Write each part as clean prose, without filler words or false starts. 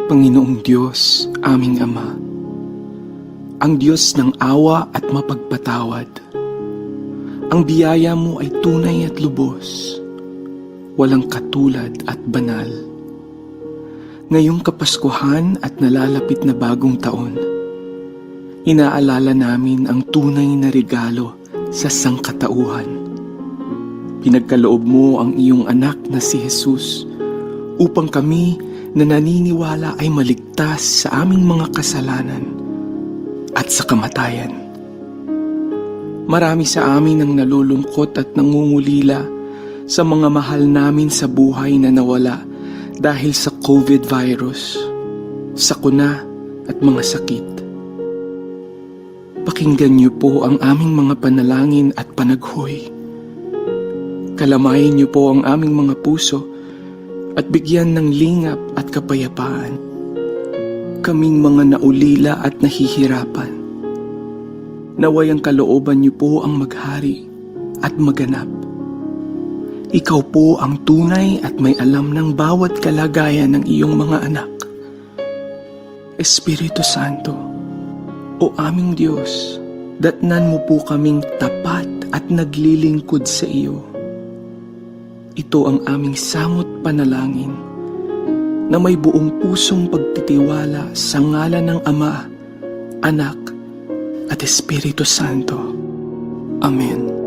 Panginoong Diyos, aming Ama, ang Diyos ng awa at mapagpatawad. Ang biyaya mo ay tunay at lubos, walang katulad at banal. Ngayong Kapaskuhan at nalalapit na bagong taon, inaalala namin ang tunay na regalo sa sangkatauhan. Pinagkaloob mo ang iyong anak na si Jesus upang kami na naniniwala ay maligtas sa aming mga kasalanan at sa kamatayan. Marami sa amin ang nalulungkot at nangungulila sa mga mahal namin sa buhay na nawala dahil sa COVID virus, sakuna at mga sakit. Pakinggan niyo po ang aming mga panalangin at panaghoy. Kalamayin niyo po ang aming mga puso at bigyan ng lingap at kapayapaan kaming mga naulila at nahihirapan. Naway ang kalooban niyo po ang maghari at maganap. Ikaw po ang tunay at may alam ng bawat kalagayan ng iyong mga anak. Espiritu Santo, o aming Diyos, datnan mo po kaming tapat at naglilingkod sa iyo. Ito ang aming samot panalangin na may buong pusong pagtitiwala sa ngalan ng Ama, Anak, at Espiritu Santo. Amen.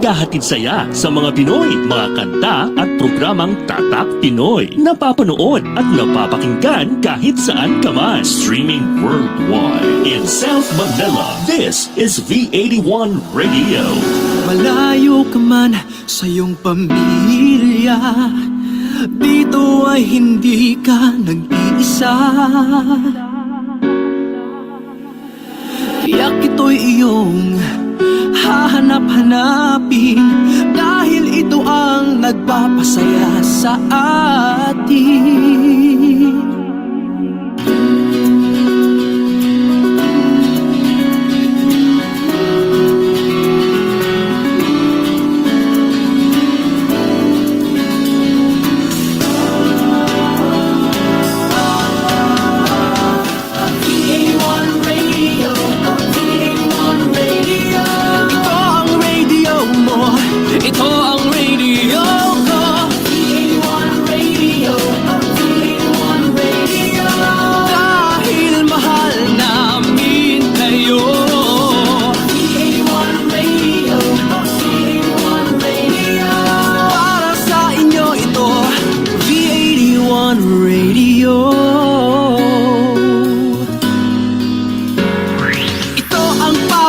Naghahatid saya sa mga Pinoy, mga kanta at programang Tatak Pinoy. Napapanood at napapakinggan kahit saan ka man. Streaming worldwide. In South Manila, this is V81 Radio. Malayo ka man sa iyong pamilya, dito ay hindi ka nag-iisa. Tiyak ito'y iyong hahanap-hanapin dahil ito ang nagpapasaya sa atin.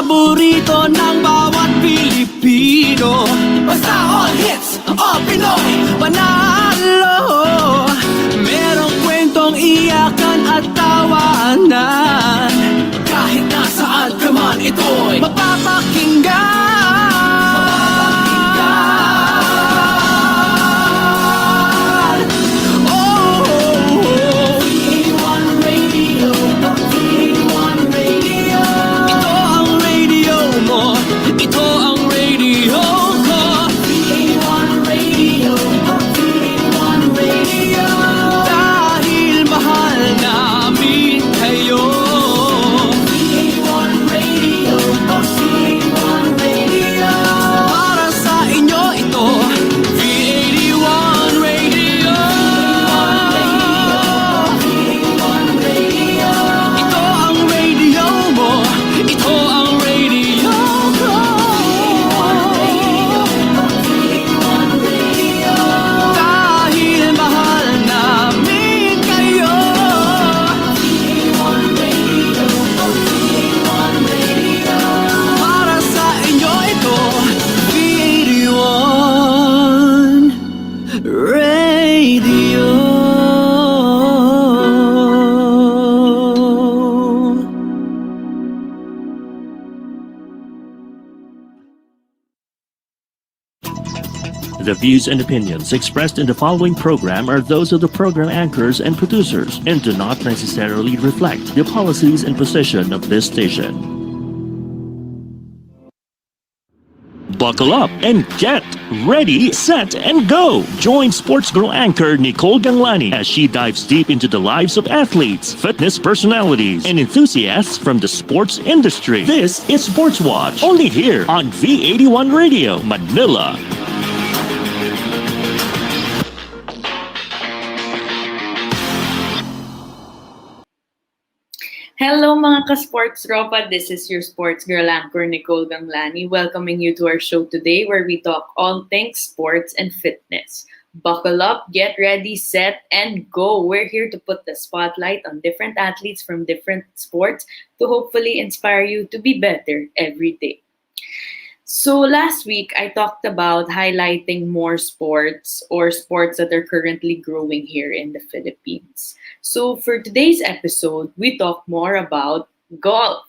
Paborito ng bawat Pilipino, basta all hits, all Pinoy, panalo. Merong kwentong iyakan at tawanan, kahit nasaan ka man ito'y mapapakinggan. Dahil mahal namin kayo. The views and opinions expressed in the following program are those of the program anchors and producers and do not necessarily reflect the policies and position of this station. Buckle up and get ready, set, and go. Join Sports Girl anchor Nicole Ganglani as she dives deep into the lives of athletes, fitness personalities, and enthusiasts from the sports industry. This is Sportswatch, only here on V81 Radio, Manila. Hello mga ka-sports tropa, this is your sports girl anchor Nicole Ganglani welcoming you to our show today where we talk all things sports and fitness. Buckle up, get ready, set, and go. We're here to put the spotlight on different athletes from different sports to hopefully inspire you to be better every day. So last week, I talked about highlighting more sports or sports that are currently growing here in the Philippines. So for today's episode, we talk more about golf.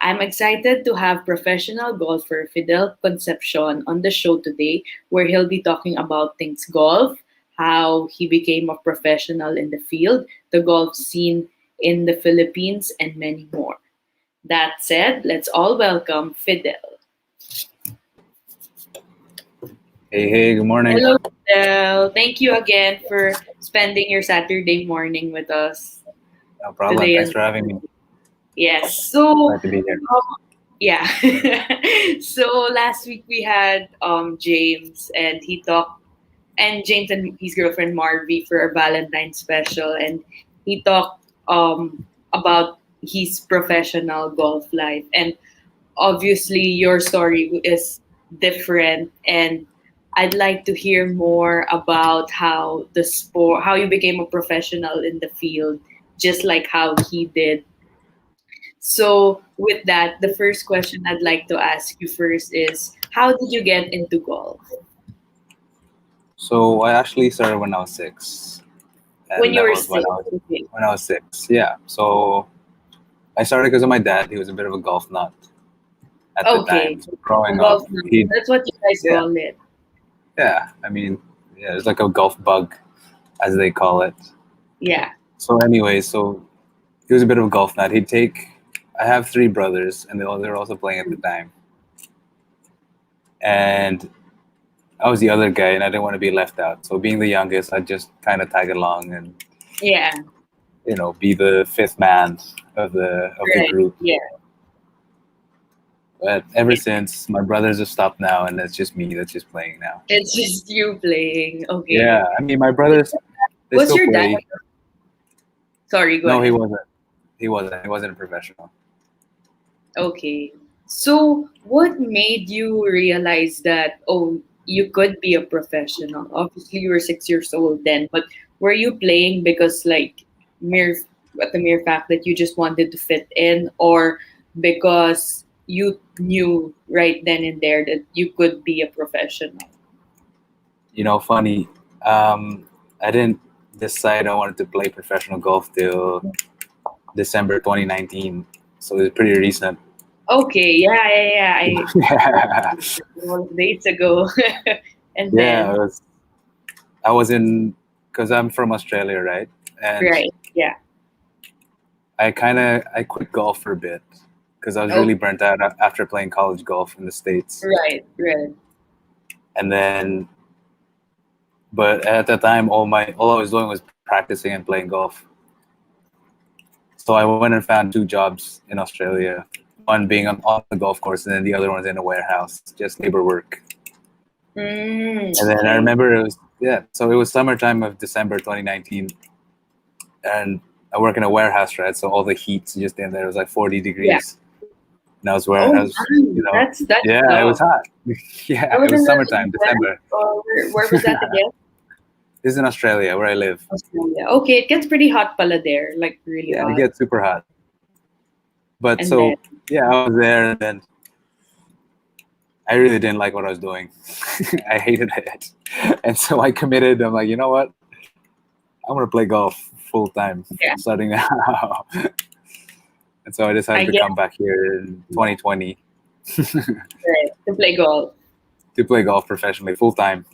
I'm excited to have professional golfer Fidel Concepcion on the show today, where he'll be talking about things golf, how he became a professional in the field, the golf scene in the Philippines, and many more. That said, let's all welcome Fidel. Hey, good morning. Hello, Fidel. Thank you again for spending your Saturday morning with us. No problem. Today Thanks is- for having me. Yes. So, Glad to be here. yeah. So last week we had James and James and his girlfriend Marvy for our Valentine's special, and he talked about his professional golf life, and obviously your story is different, and I'd like to hear more about how you became a professional in the field, just like how he did. So with that, the first question I'd like to ask you first is, how did you get into golf? So I actually started when I was 6. And When you that were was six? when I was 6, yeah. So I started because of my dad. He was a bit of a golf nut at the Okay. time. So growing Golf, up, he, that's what you guys Yeah. call it. it's like a golf bug, as they call it. Yeah. So anyway, he was a bit of a golf nut. I have 3 brothers, and they were also playing at the time. And I was the other guy, and I didn't want to be left out. So being the youngest, I just kind of tag along and Yeah. be the 5th man of the Right. group. Yeah. But ever since, my brothers have stopped now, and it's just me that's just playing now. It's just you playing. Okay. Yeah, I mean, my brothers, they What's still your play. dad? Sorry, go No, ahead. he wasn't. He wasn't a professional. Okay. So, what made you realize that, you could be a professional? Obviously, you were 6 years old then, but were you playing because, like, the mere fact that you just wanted to fit in, or because you knew right then and there that you could be a professional? Funny. I didn't decide I wanted to play professional golf till December 2019. So it was pretty recent. Okay, yeah. Yeah. Days ago. And Yeah, then, I was in, because I'm from Australia, right? And right, yeah. I quit golf for a bit because I was really burnt out after playing college golf in the States. Right. And then, but at that time, all I was doing was practicing and playing golf. So I went and found 2 jobs in Australia. One being on the golf course, and then the other one's in a warehouse, just labor work. And then I remember it was summertime of December 2019, and I work in a warehouse, right? So all the heat's just in there. It was like 40 degrees. And I was wearing, That's it was hot. Yeah, it was summertime, December. Where was that again? This is in Australia, where I live. Australia. Okay, it gets pretty hot pala there, like really Yeah, hot. it gets super hot. But And so, I was there, and then I really didn't like what I was doing. I hated it. And so I committed. I'm like, you know what? I'm going to play golf full time starting now. And so I decided to come back here in 2020 Right, to play golf. to play golf professionally full time.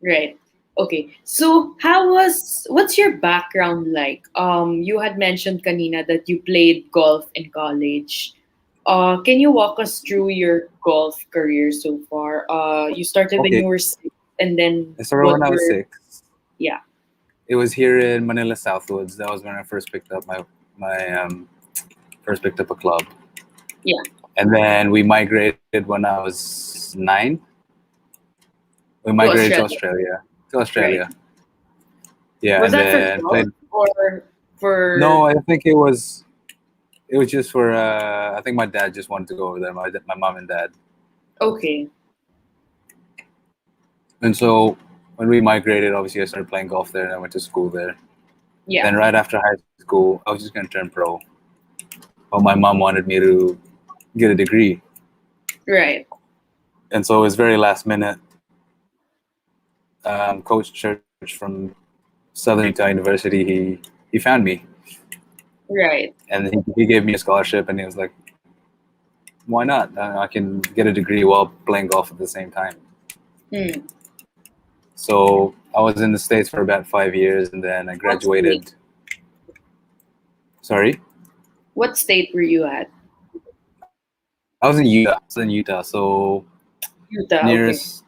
Right. Okay. So what's your background like? You had mentioned kanina that you played golf in college. Can you walk us through your golf career so far? You started when Okay, you were six, and then I started when what I was were 6. yeah. It was here in Manila Southwoods. That was when I first picked up first picked up a club, Yeah. and then we migrated when I was 9. We To migrated to Australia, Australia. To right? Australia, yeah, Was and that for then golf played. or No, for I think it was just for. I think my dad just wanted to go over there. My mom and dad, okay. and so when we migrated, obviously I started playing golf there, and I went to school there. Yeah. Then right after high school, I was just gonna turn pro, but my mom wanted me to get a degree, Right. and so it was very last minute. Coach Church from Southern Utah University, he found me, Right. and he gave me a scholarship, and he was like, "Why not? I can get a degree while playing golf at the same time." Hmm. So I was in the States for about 5 years, and then I What state? graduated. Sorry, What state were you at? I was in Utah. So Utah. Okay. nearest,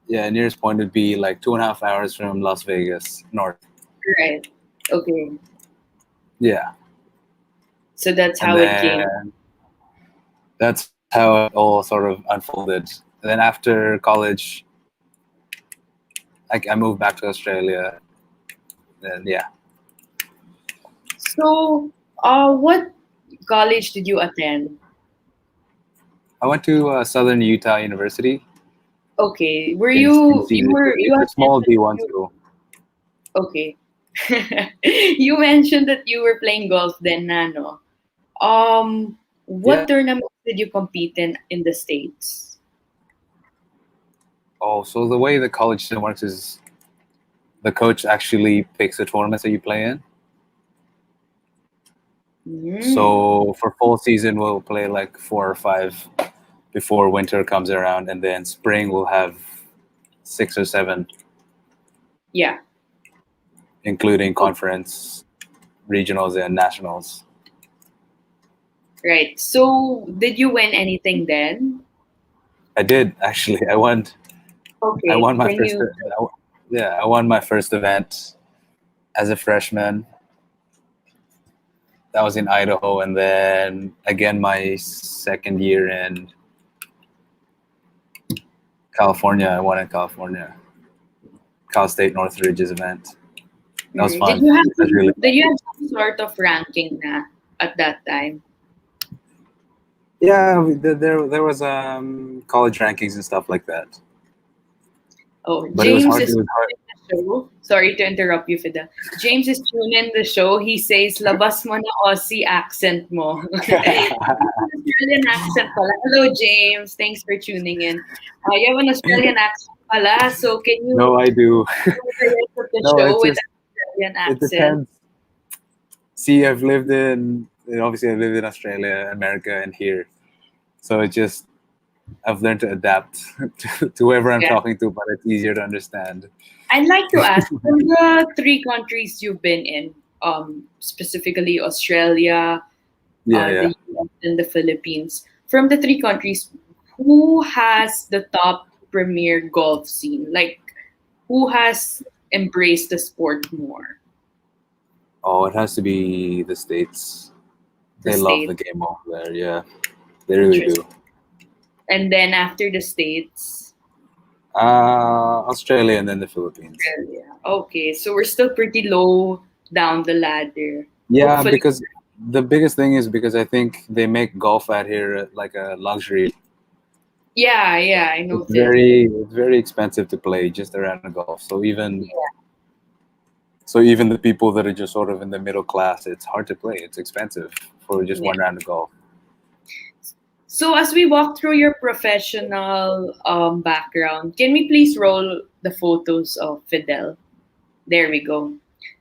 yeah, nearest point would be like 2.5 hours from Las Vegas north. Right. Okay. Yeah, So that's and how it came. then that's how it all sort of unfolded. And then after college, I moved back to Australia. And yeah, So, what college did you attend? I went to Southern Utah University Okay. Were in you Cedar were City. you It's a had small mentioned D1 school. okay. You mentioned that you were playing golf then, Nano. What Yeah. tournaments did you compete in the States? Oh, so the way the college system works is the coach actually picks the tournaments that you play in. Mm, So for fall season, we'll play like 4 or 5 before winter comes around, and then spring we'll have 6 or 7, yeah. including Oh, conference, regionals, and nationals. right. So, did you win anything then? I did actually. I won. I Okay. won my Can first. you Yeah, I won my first event as a freshman. That was in Idaho, and then again my second year in California. I won in California, Cal State Northridge's event. That was did fun. you have That's really did fun. you have some sort of ranking na at that time? Yeah, there was college rankings and stuff like that, Oh, but it was James hard. is It was hard. tuning in the show. Sorry to interrupt you, Fidel. James is tuning in the show. He says, labas mo na Aussie accent mo. Australian accent pala. Hello, James. Thanks for tuning in. You have an Australian accent pala. So can you No, I do. do the rest of the No, show it's with just an Australian it accent? depends. See, I've lived in obviously I lived in Australia, America, and here, so it just I've learned to adapt to whoever I'm Yeah. talking to, but it's easier to understand. I'd like to ask, from the three countries you've been in, specifically Australia, Yeah, yeah. the US, and the Philippines. From the three countries, who has the top premier golf scene? Like, who has embraced the sport more? Oh, it has to be the States. The They love the States. game over there. Yeah, they really Interesting. do. And then after the States, Australia and then the Philippines. Australia. Okay, so we're still pretty low down the ladder. Yeah, Hopefully, because the biggest thing is because I think they make golf out here like a luxury. yeah, I It's noticed. very expensive to play just around the golf. So even the people that are just sort of in the middle class, it's hard to play. It's expensive for just Yeah. one round of golf. So as we walk through your professional background, can we please roll the photos of Fidel? There we go.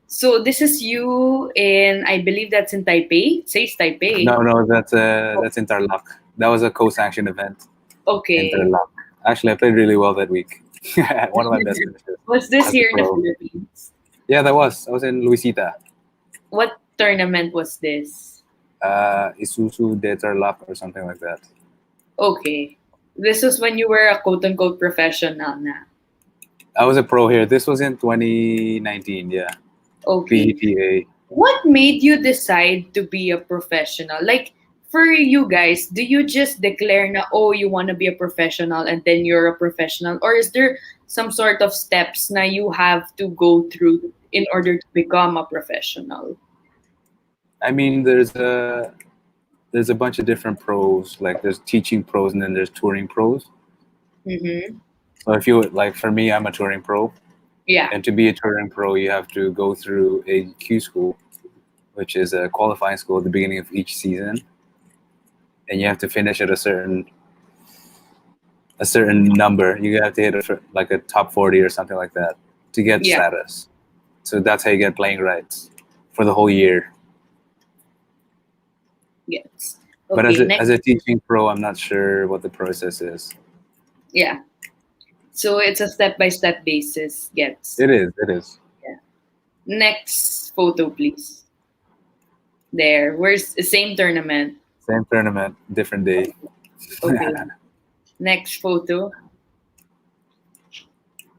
So this is you in, I believe that's in Taipei. It says Taipei. No, that's Interlock. That was a co-sanctioned event. Okay. Interlock. Actually, I played really well that week. One of my best finishes. Was this as a here in the pro. Philippines? Yeah, that was. I was in Luisita. What tournament was this? Isuzu de Tarlac or something like that. Okay. This was when you were a quote-unquote professional na. I was a pro here. This was in 2019. Yeah, Okay. PETA. What made you decide to be a professional? Like, for you guys, do you just declare na, oh, you want to be a professional and then you're a professional? Or is there some sort of steps na you have to go through in order to become a professional? I mean, there's a bunch of different pros. Like there's teaching pros and then there's touring pros. Mm-hmm. So if you like, for me, I'm a touring pro, Yeah. and to be a touring pro, you have to go through a Q school, which is a qualifying school at the beginning of each season, and you have to finish at a certain number. You have to hit like a top 40 or something like that to get Yeah. status. So that's how you get playing rights for the whole year. Yes. But Okay, as a teaching pro, I'm not sure what the process is. yeah. So it's a step-by-step basis, gets. It is. It is. Next photo, please. There. Where's the same tournament? Same tournament, different day. Okay. Next photo.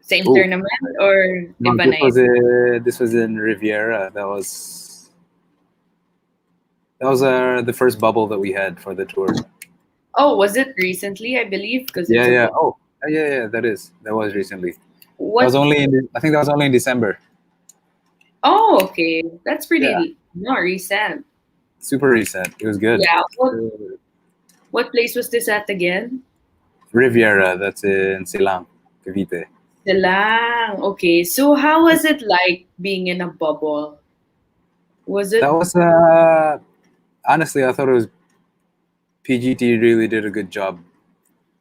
Same Ooh. tournament or No, iba na yun? this was in Riviera. That was the first bubble that we had for the tour. Oh, was it recently? I believe because Yeah, it's yeah. a Oh, yeah. That was recently. what? That was only I think that was only in December. Oh, okay. That's pretty Yeah. not recent. Super recent. It was good. Yeah. What place was this at again? Riviera. That's in Silang, Cavite. Silang. Okay. So how was it like being in a bubble? Was it That was honestly, I thought it was PGT really did a good job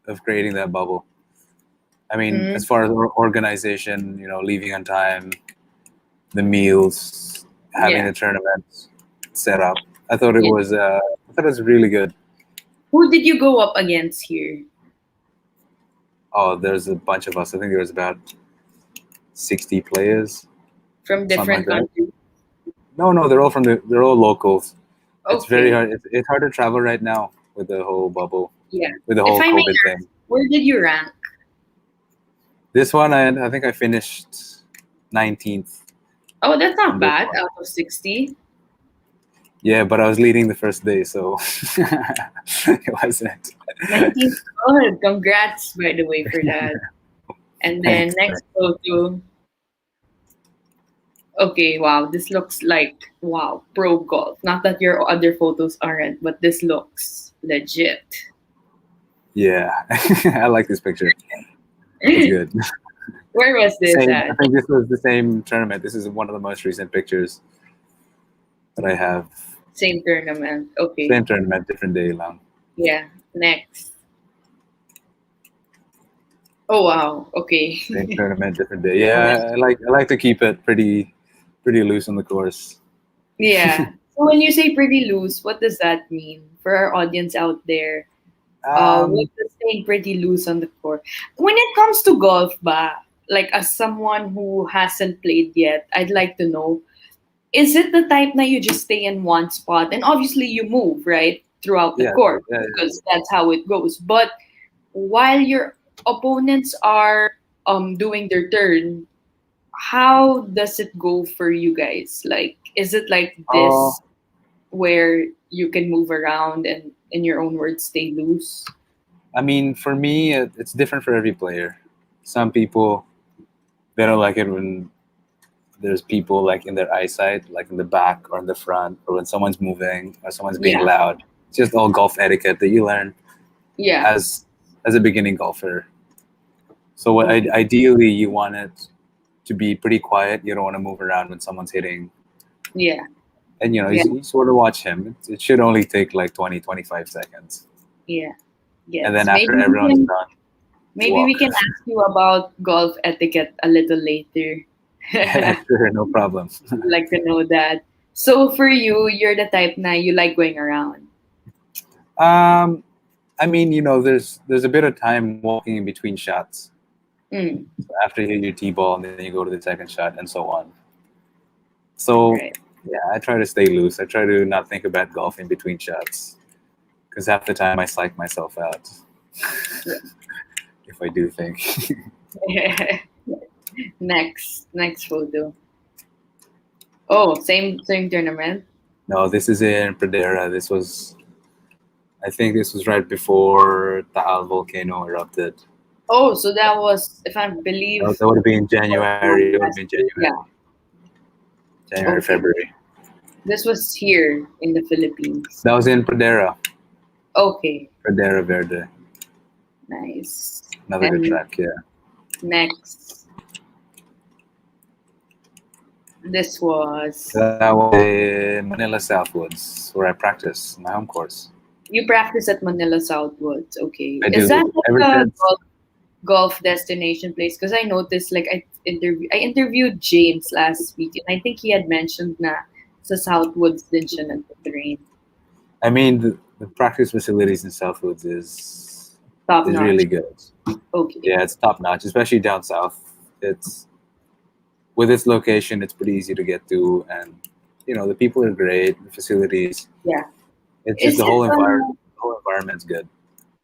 of creating that bubble. I mean, as far as organization, leaving on time, the meals, having Yeah. the tournament set up. I thought it Yeah. was really good. Who did you go up against here? Oh, there's a bunch of us. I think there was about 60 players. From Something different like that. countries? No, they're all locals. It's very Okay. hard. It's hard to travel right now with the whole bubble, Yeah. with the If whole I may COVID ask, thing. where did you rank? This one, I think I finished 19th. Oh, that's not on this bad one. out of 60. Yeah, but I was leading the first day, so it wasn't. 19 good. Congrats, by the way, for that. And then Thanks. next photo. Okay, wow. This looks like, wow, pro golf. Not that your other photos aren't, but this looks legit. Yeah, I like this picture. It's good. Where was this I at? think this was the same tournament. This is one of the most recent pictures that I have. Same tournament. Okay. Same tournament, different day long. Yeah. Next. Oh, wow. Okay. Same tournament, different day. Yeah, I like to keep it pretty loose on the course. Yeah. So when you say pretty loose, what does that mean for our audience out there? What does staying pretty loose on the court? When it comes to golf, like as someone who hasn't played yet, I'd like to know, is it the type that you just stay in one spot and obviously you move, right, throughout the Yeah, court yeah. because that's how it goes. But while your opponents are doing their turn, how does it go for you guys? Like, is it like this Oh. where you can move around and, in your own words, stay loose? I mean, for me, it's different for every player. Some people, they don't like it when there's people like in their eyesight, like in the back or in the front, or when someone's moving or someone's being Yeah. loud. It's just all golf etiquette that you learn Yeah. as a beginning golfer. So what ideally you want it to be pretty quiet. You don't want to move around when someone's hitting. Yeah. And Yeah. you sort of watch him. It should only take like 20, 25 seconds. Yeah. Yes. And then after everyone's done, maybe we walk. can ask you about golf etiquette a little later. sure, no problem. I'd like to know that. So for you, you're the type na you like going around. I mean, there's a bit of time walking in between shots. Mm, So after you hit your T-ball, and then you go to the second shot, and so on. So right. yeah, I try to stay loose. I try to not think about golf in between shots, because half the time I psych myself out if I do think. Next photo. Oh, same tournament. No, this is in Pradera. I think this was right before Taal volcano erupted. Oh, so that was, if I believe, That would have been January. It would have last been year. Yeah. January, Okay. February. This was here in the Philippines. That was in Pradera. Okay. Pradera Verde. Nice. Another good And track, yeah. next, this was, That was in Manila Southwoods, where I practice my home course. you practice at Manila Southwoods. Okay. I Is do. that Ever like a since. golf destination place? Because I noticed, like, I interviewed James last week, and I think he had mentioned na sa Southwoods din siya nagtatrain. I mean, the practice facilities in Southwoods is Top notch. really good. Okay. Yeah, it's top notch, especially down south. It's with its location, it's pretty easy to get to, and the people are great. The facilities, Yeah. it's Is just the it whole a, environment. The whole environment's good.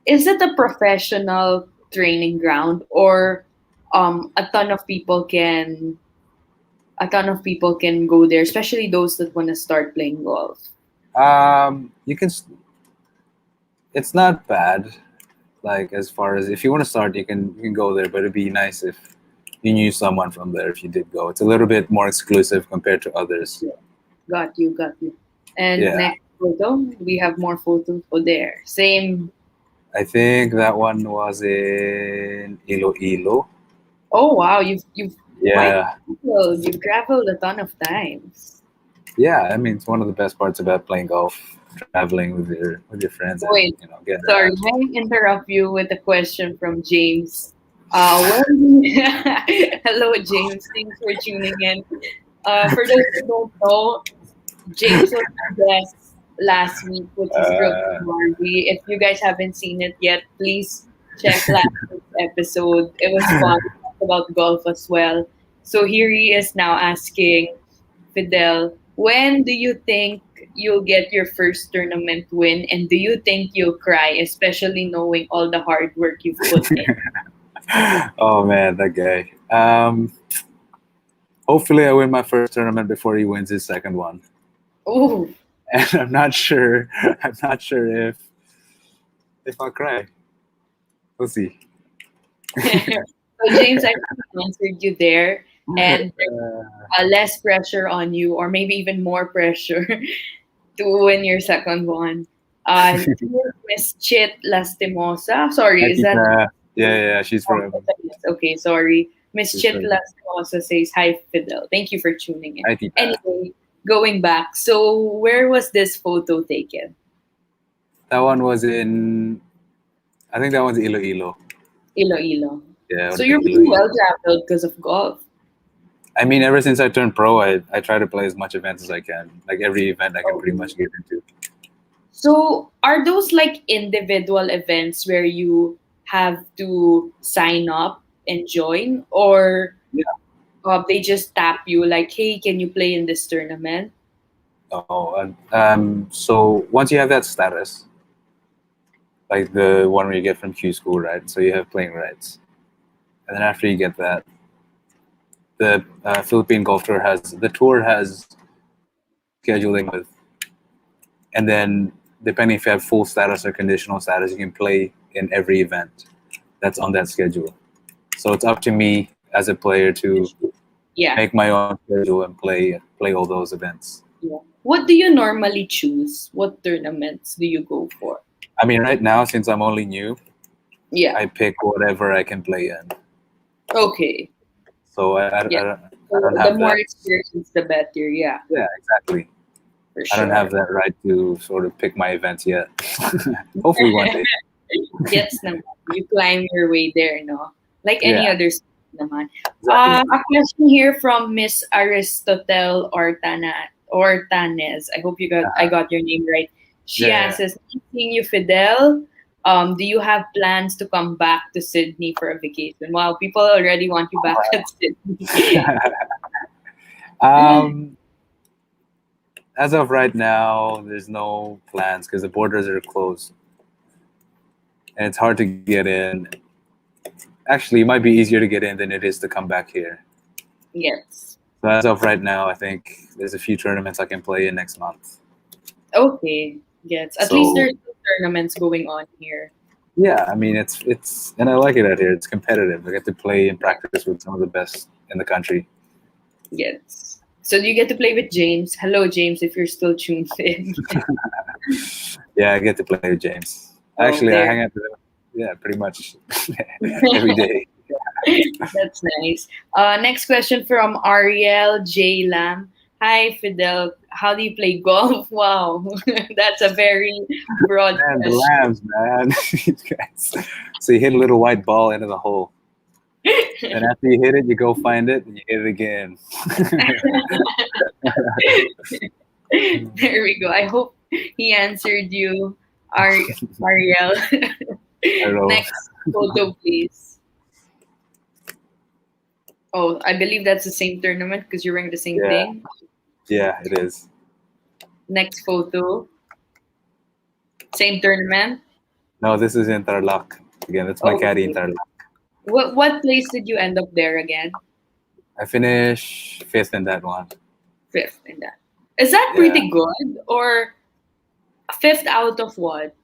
is it a professional training ground, or a ton of people can go there, especially those that want to start playing golf? You can. It's not bad. Like as far as if you want to start, you can go there, but it'd be nice if you knew someone from there. If you did go, it's a little bit more exclusive compared to others. Got you. And Yeah. next photo, we have more photos for there. Same. I think that one was in Iloilo. Oh wow, you've Yeah. you've traveled a ton of times. Yeah, I mean, it's one of the best parts about playing golf, traveling with your friends, and Wait, getting sorry, around. let me interrupt you with a question from James. Hello, James. Thanks for tuning in. For those who don't know, James was our guest last week with his girlfriend Margie. If you guys haven't seen it yet, please check last week's episode. It was fun. We talked about golf as well. So here he is now asking Fidel, when do you think you'll get your first tournament win, and do you think you'll cry, especially knowing all the hard work you've put in? Oh man, that guy. Hopefully, I win my first tournament before he wins his second one. Ooh. And I'm not sure. I'm not sure if I'll cry. We'll see. So James, I answered you there, and less pressure on you, or maybe even more pressure to win your second one. Miss Chit Lastimosa. Sorry, is that Yeah. She's from. okay? Sorry, Miss She's Chit from- Lastimosa says hi, Fidel. Thank you for tuning in. Hi, Tita. Anyway, going back. So where was this photo taken? That one was in. I think that one's Iloilo. Iloilo. Yeah. So you're pretty well traveled because of golf. I mean, ever since I turned pro, I try to play as much events as I can. Like every event I can pretty much get into. So are those like individual events where you have to sign up and join, or they just tap you like, hey, can you play in this tournament? Oh, so once you have that status, like the one where you get from Q school, right? So you have playing rights, and then after you get that, the Philippine Golf Tour has scheduling with, and then depending if you have full status or conditional status, you can play in every event that's on that schedule. So it's up to me as a player to make my own schedule and play all those events. Yeah. What do you normally choose? What tournaments do you go for? I mean, right now, since I'm only new, I pick whatever I can play in. Okay. So I don't the have more that. experience, the better. Yeah. Yeah, exactly. For I don't sure. have that right to sort of pick my events yet. Hopefully one day. Yes, naman. You climb your way there, no? Like any other sport naman. Exactly. A question here from Miss Aristotle Ortanes. I hope I got your name right. She asks, "Nice seeing you, Fidel. Do you have plans to come back to Sydney for a vacation? Wow, people already want you back at Sydney. um, as of right now, there's no plans because the borders are closed, and it's hard to get in. Actually, it might be easier to get in than it is to come back here. Yes. So as of right now, I think there's a few tournaments I can play in next month. Okay. Yes. At So- least there's no tournaments going on here. Yeah, I mean it's and I like it out here. It's competitive. I get to play and practice with some of the best in the country. Yes. So you get to play with James. Hello, James, if you're still tuned in. Yeah, I get to play with James. Oh, Actually, I there. hang out with him. Yeah, pretty much every day. That's nice. Next question from Ariel J. Lam. Hi, Fidel. How do you play golf? Wow, that's a very broad Man, the question. Lambs, man. These guys. So you hit a little white ball into the hole. And after you hit it, you go find it and you hit it again. There we go. I hope he answered you, Ariel. Hello. Next photo, please. Oh, I believe that's the same tournament because you're wearing the same Yeah. thing. Yeah, it is. Next photo. Same tournament. No, this is in Tarlac. Again, that's my caddy in Okay. Tarlac. What place did you end up there again? I finished 5th in that one. Fifth in that. Is that Yeah. pretty good? Or fifth out of what?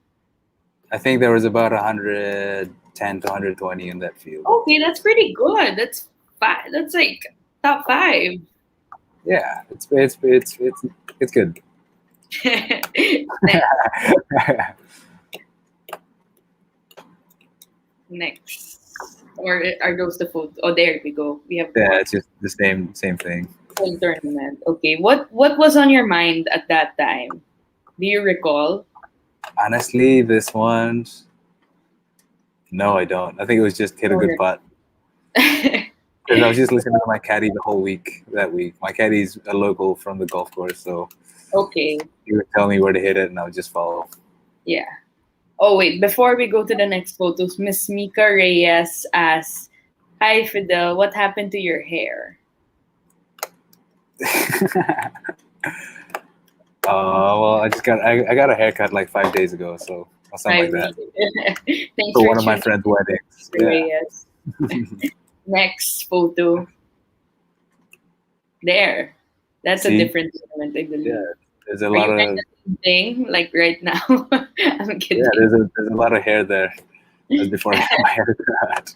I think there was about 110 to 120 in that field. Okay, that's pretty good. That's five. That's like top 5. Yeah, it's good. Next. Or are those the photos? Oh, there we go. We have Yeah, it's just the same thing. one tournament. Okay, what was on your mind at that time? Do you recall? Honestly, this one, no, I don't. I think it was just hit a good Okay. putt. Because I was just listening to my caddy the whole week that week. My caddy's a local from the golf course, so Okay, he would tell me where to hit it, and I would just follow. yeah. Oh wait, before we go to the next photos, Miss Mika Reyes asks, "Hi Fidel, what happened to your hair?" Well, I got a haircut like 5 days ago, so or something like that. Thanks For for one of my tuning friends' weddings. in, Yeah. Reyes. Next photo. There. That's a See? different tournament, I believe. Yeah, there's a Are lot you of wearing the same thing like right now? I'm kidding. yeah, there's a lot of hair there. That's before I got my haircut.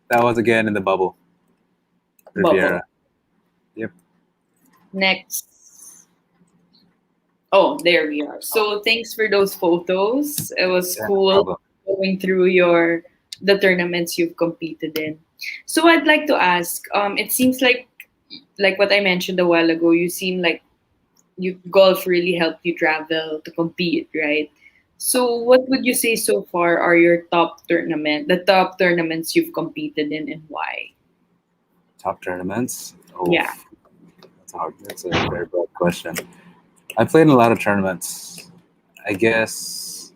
That was again in the bubble. Riviera. Yep. Next. Oh, there we are. So thanks for those photos. It was Yeah, no cool problem. going through the tournaments you've competed in. So I'd like to ask, it seems like what I mentioned a while ago, you seem like golf really helped you travel to compete, right? So what would you say so far are your the top tournaments you've competed in and why? Top tournaments. Oh, Yeah. That's a very broad question. I played in a lot of tournaments. I guess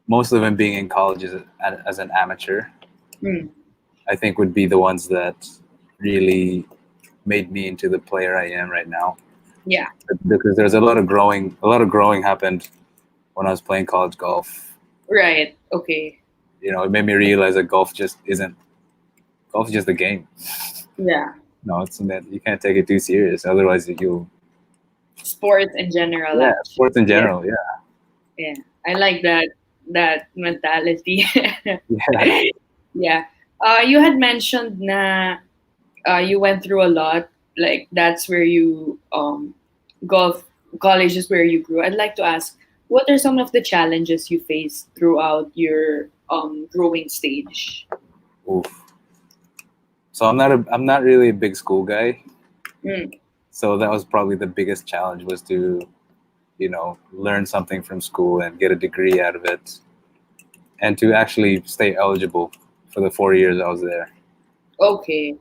most of them being in college as an amateur. Hmm. I think would be the ones that really made me into the player I am right now. Yeah. Because there's a lot of growing happened when I was playing college golf. Right. Okay. You know, it made me realize that golf is just a game. Yeah. No, it's that you can't take it too serious. Otherwise, you Sports in general. yeah, actually. sports in general. Yeah, Yeah. I like that mentality. yeah. Yeah. You had mentioned na you went through a lot. Like that's where you golf college is where you grew. I'd like to ask, what are some of the challenges you faced throughout your growing stage? Oof. So I'm not really a big school guy. Mm. So that was probably the biggest challenge, was to, learn something from school and get a degree out of it, and to actually stay eligible for the 4 years I was there. Okay.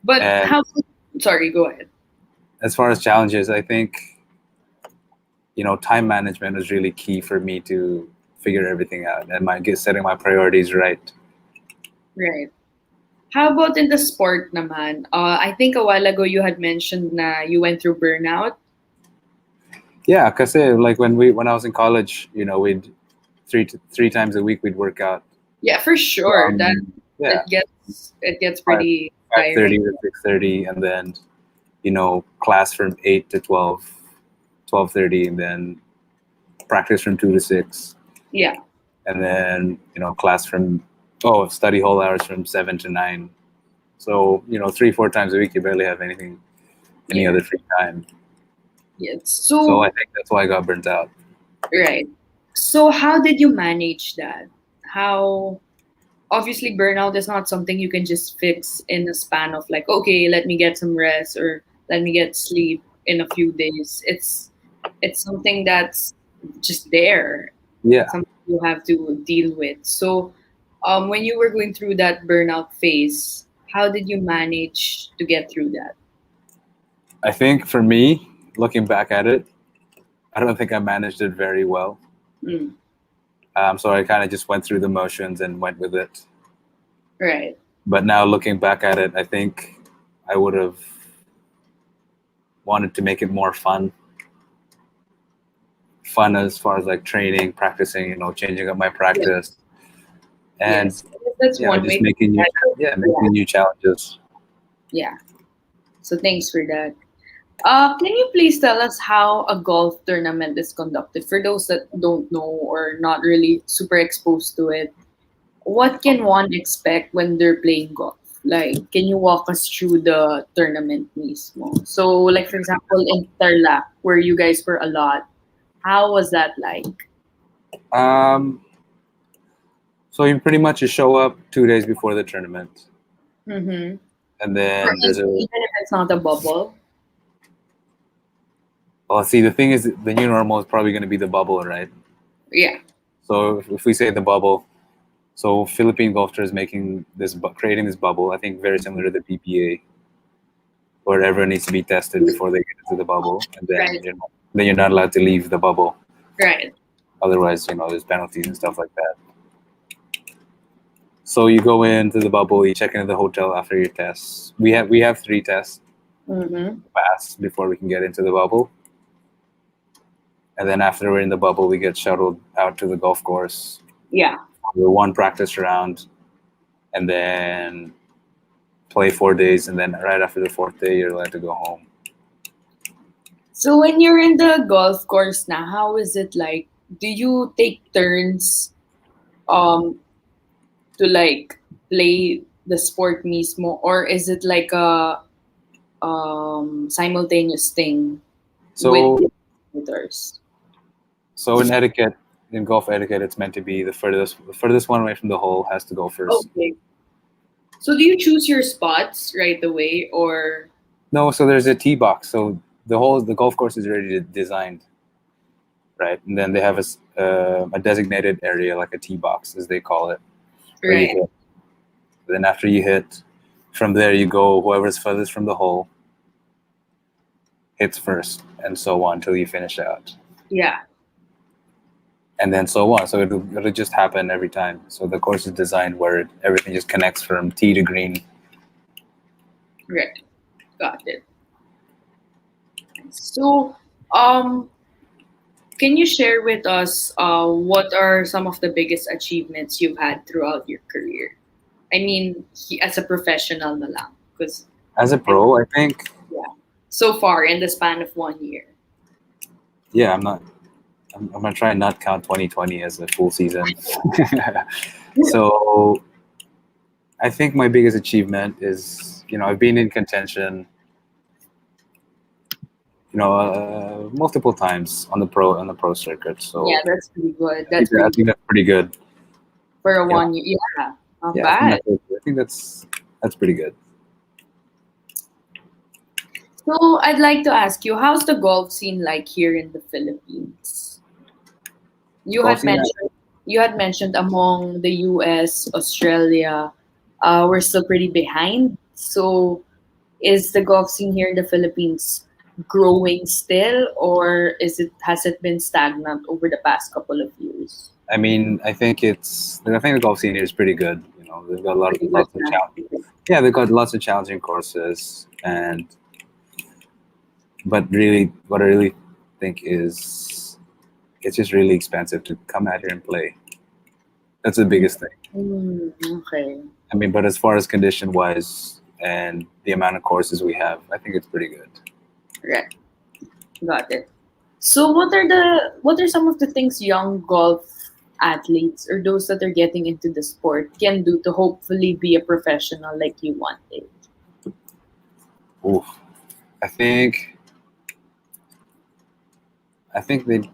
But And how sorry, go ahead. as far as challenges, I think, time management was really key for me to figure everything out and setting my priorities right. Right. How about in the sport naman? I think a while ago you had mentioned na you went through burnout. Yeah, because like when I was in college, we'd three times a week we'd work out. Yeah, for sure. That Yeah, it gets five pretty 5:30 tiring. to 6:30, and then class from 8 to 12:30, and then practice from 2 to 6, Yeah. and then class from study hall hours from 7 to 9. So 3-4 times a week you barely have any Yeah. other free time. Yes. So I think that's why I got burnt out. Right. So how did you manage that? How obviously burnout is not something you can just fix in a span of like, okay, let me get some rest or let me get sleep in a few days. It's something that's just there, Yeah, something you have to deal with. So when you were going through that burnout phase, how did you manage to get through that? I think for me, looking back at it, I don't think I managed it very well. Mm, So I kind of just went through the motions and went with it. right. But now looking back at it, I think I would have wanted to make it more fun. Fun as far as like training, practicing, changing up my practice, and Yes. That's one just way to making tackle. new challenges. Yeah. So thanks for that. Can you please tell us how a golf tournament is conducted? For those that don't know or not really super exposed to it, what can one expect when they're playing golf? Like, can you walk us through the tournament mismo? So, like for example, in Tarlac, where you guys were a lot, how was that like? Um, so you pretty much just show up 2 days before the tournament, Mm-hmm. and Or then even if it's not a bubble. well, see, the thing is, the new normal is probably going to be the bubble, right? Yeah. So if we say the bubble, so Philippine golf tour is creating this bubble. I think very similar to the PPA, where everyone needs to be tested before they get into the bubble, and then Right. you're not allowed to leave the bubble. Right. Otherwise, there's penalties and stuff like that. So you go into the bubble, you check into the hotel after your tests. We have 3 tests Mm-hmm. to pass before we can get into the bubble. And then after we're in the bubble, we get shuttled out to the golf course Yeah. for one practice round, and then play 4 days, and then right after the 4th day, you're allowed to go home. So when you're in the golf course now, how is it like? Do you take turns um to like play the sport mismo, or is it like a simultaneous thing with So the computers? so in golf etiquette, it's meant to be the furthest one away from the hole has to go first. Okay. So do you choose your spots right away, or No, so there's a tee box. So the golf course is already designed, right? And then they have a designated area, like a tee box, as they call it, where you right? hit. Then after you hit, from there you go. Whoever's furthest from the hole hits first, and so on until you finish out, Yeah. and then so on. So it'll just happen every time. So the course is designed where everything just connects from tee to green. Right. Got it. So, um, can you share with us what are some of the biggest achievements you've had throughout your career? I mean, as a professional na lang, because As a pro, I think, yeah, so far in the span of 1 year. yeah, I'm gonna try and not count 2020 as a full season. So I think my biggest achievement is, I've been in contention, multiple times on the pro circuit. So Yeah, that's pretty good. I think, That's pretty good I think that's pretty good. for a Yeah, 1 year. Yeah, not yeah, bad. I think that's pretty good. So I'd like to ask you, how's the golf scene like here in the Philippines? You Golf had scene, mentioned you had mentioned among the US, Australia, we're still pretty behind. So is the golf scene here in the Philippines growing still, or has it been stagnant over the past couple of years? I mean, I think the golf scene here is pretty good. You know, they've got Pretty good lots of now. challenges. Yeah, they've got lots of challenging courses, but really, what I really think is it's just really expensive to come out here and play. That's the biggest thing. Okay. I mean, but as far as condition wise and the amount of courses we have, I think it's pretty good. Right. Got it. So what are some of the things young golf athletes or those that are getting into the sport can do to hopefully be a professional like you wanted? Oof. I think they,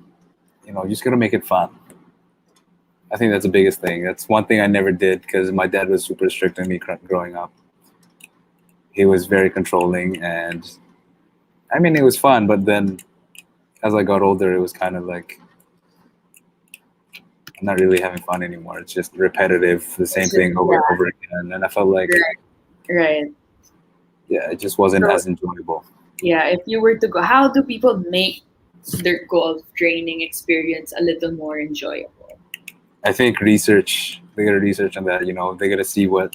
just gonna make it fun. I think that's the biggest thing. That's one thing I never did because my dad was super strict on me growing up. He was very controlling, and I mean, it was fun, but then as I got older, it was kind of like I'm not really having fun anymore. It's just repetitive, the same thing over and over again, and I felt like, Right. yeah, it just wasn't So, as enjoyable. yeah, if you were to go, how do people make their golf training experience a little more enjoyable? I think they gotta research on that. They gotta see what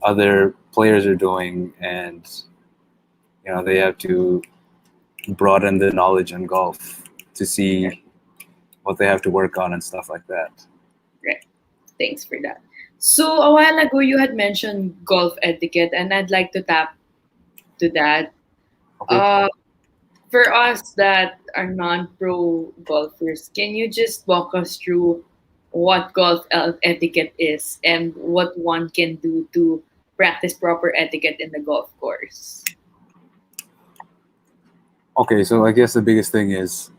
other players are doing, and they have to broaden the knowledge on golf to see what they have to work on and stuff like that. Right. Thanks for that. So a while ago, you had mentioned golf etiquette, and I'd like to tap to that. Okay. For us that are non-pro golfers, can you just walk us through what golf etiquette is and what one can do to practice proper etiquette in the golf course? Okay, so I guess the biggest thing is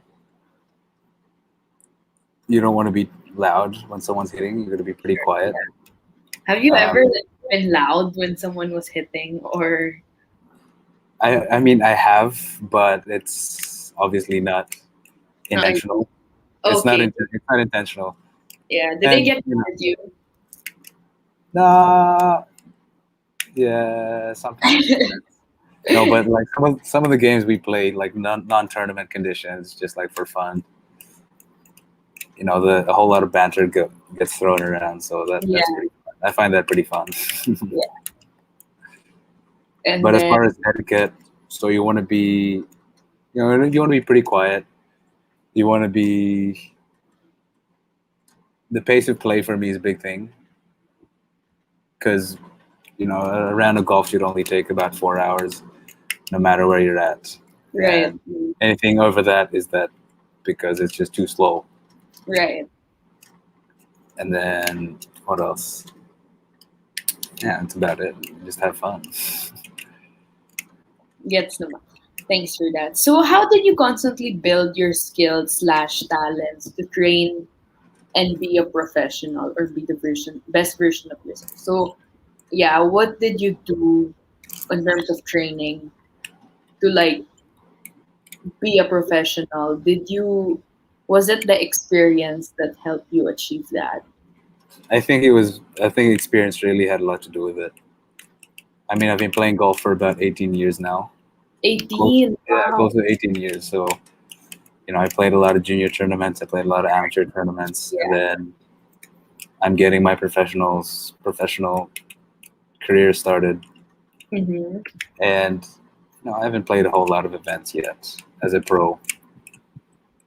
you don't want to be loud when someone's hitting. You're going to be pretty quiet. Have you ever been loud when someone was hitting, or I mean, I have, but it's obviously not intentional. It's not. okay? It's not intentional. Yeah, did they And, get mad at you? Nah. Yeah, sometimes. No, but like some of the games we played, like non-tournament conditions, just like for fun. A whole lot of banter gets thrown around, so that's pretty fun. I find that pretty fun. Yeah. And But as then, far as etiquette, so you want to be, you want to be pretty quiet. You want to be. The pace of play for me is a big thing, because a round of golf should only take about 4 hours, no matter where you're at. right, And anything over that is that because it's just too slow. right. And then what else? Yeah, that's about it. Just have fun. Gets naman. Thanks for that. So how did you constantly build your skills / talents to train and be a professional or be the best version of yourself? So yeah, what did you do in terms of training to like be a professional? Was it the experience that helped you achieve that? I think experience really had a lot to do with it. I mean, I've been playing golf for about 18 years now. 18. Yeah, Wow. close to 18 years. So, I played a lot of junior tournaments. I played a lot of amateur tournaments, and then I'm getting my professional career started. Mm-hmm. And I haven't played a whole lot of events yet as a pro,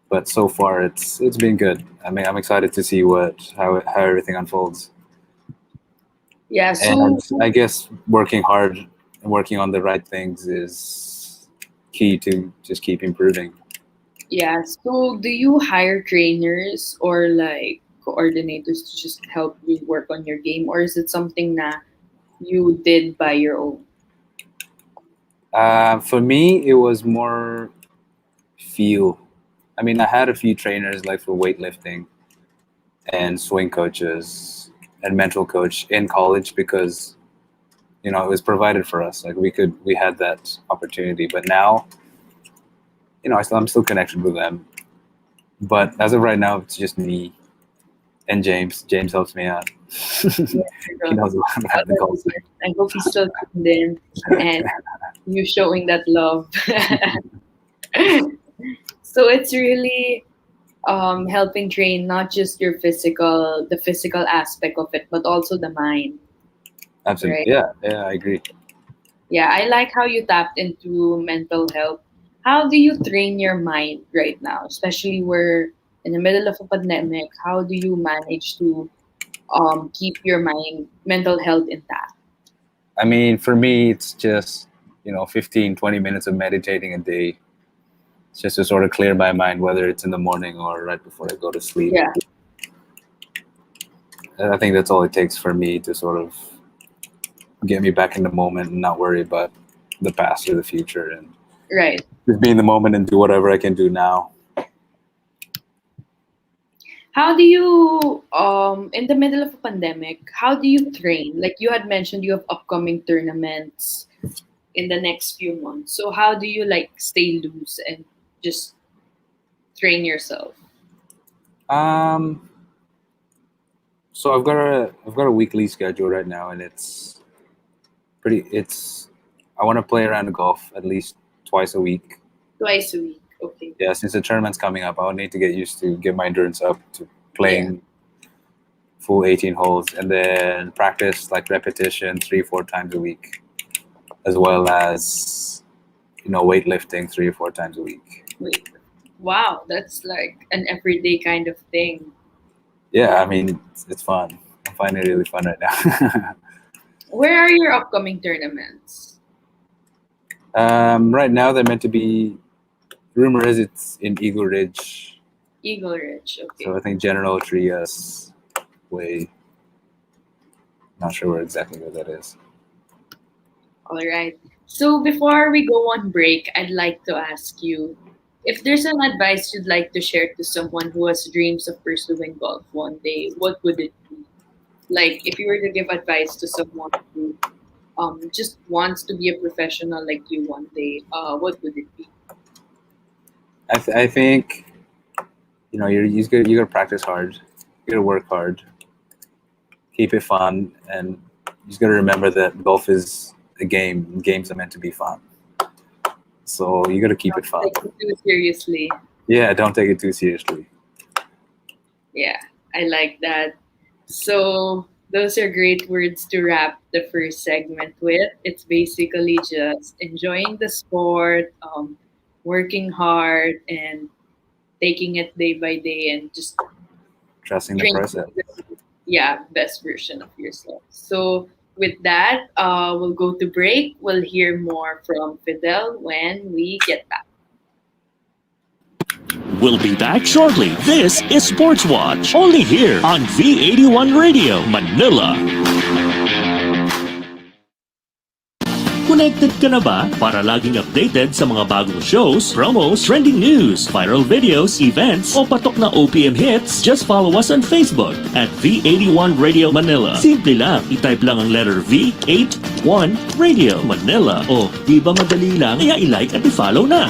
but so far it's been good. I mean, I'm excited to see how everything unfolds. Yeah. So And I guess working hard and working on the right things is key to just keep improving. yeah. So do you hire trainers or like coordinators to just help you work on your game, or is it something that you did by your own? For me, it was more feel. I mean, I had a few trainers like for weightlifting and swing coaches and mental coach in college because it was provided for us. Like we had that opportunity. But now, I'm still connected with them. But as of right now, it's just me and James. James helps me out. He knows a lot about the golf. I hope he's still tuned in and you showing that love. So it's really helping train not just the physical aspect of it, but also the mind, Absolutely. right? Yeah, I agree. Yeah, I like how you tapped into mental health. How do you train your mind right now, especially we're in the middle of a pandemic? How do you manage to keep your mental health intact? I mean, for me, it's just, 15, 20 minutes of meditating a day. It's just to sort of clear my mind, whether it's in the morning or right before I go to sleep. Yeah, And I think that's all it takes for me to sort of get me back in the moment and not worry about the past or the future, and right. just be in the moment and do whatever I can do now. How do you, in the middle of a pandemic, how do you train? Like you had mentioned, you have upcoming tournaments in the next few months. So how do you like stay loose and just train yourself? Um, so I've got a weekly schedule right now, and it's pretty. It's I want to play around golf at least twice a week. Twice a week. Okay. Yeah, since the tournament's coming up, I'll need to get used to get my endurance up to Yeah. playing full 18 holes, and then practice like repetition 3-4 times a week, as well as weightlifting 3 or 4 times a week. Wait. Wow, that's like an everyday kind of thing. Yeah, I mean it's fun. I'm finding it really fun right now. Where are your upcoming tournaments? Right now they're meant to be. Rumor is it's in Eagle Ridge, Eagle Ridge. Okay. so I think General Trias way. Not sure exactly where that is. All right. So before we go on break, I'd like to ask you if there's an advice you'd like to share to someone who has dreams of pursuing golf one day, what would it be? Like if you were to give advice to someone who just wants to be a professional like you one day, what would it be? I think you gotta practice hard, you gotta work hard, keep it fun, and you just gotta remember that golf is a game. And games are meant to be fun, so you gotta keep it fun. Take it too seriously. Yeah, don't take it too seriously. Yeah, I like that. So those are great words to wrap the first segment with. It's basically just enjoying the sport, working hard, and taking it day by day, and just Trusting the training process. yeah, best version of yourself. So with that, we'll go to break. We'll hear more from Fidel when we get back. We'll be back shortly. This is Sportswatch, only here on V81 Radio, Manila. Connected ka na ba para laging updated sa mga bagong shows, promos, trending news, viral videos, events, o patok na OPM hits? Just follow us on Facebook at V81 Radio Manila. Simple lang, itype lang ang letter V81 Radio Manila. O, di ba madali lang? Kaya i-like at i-follow na.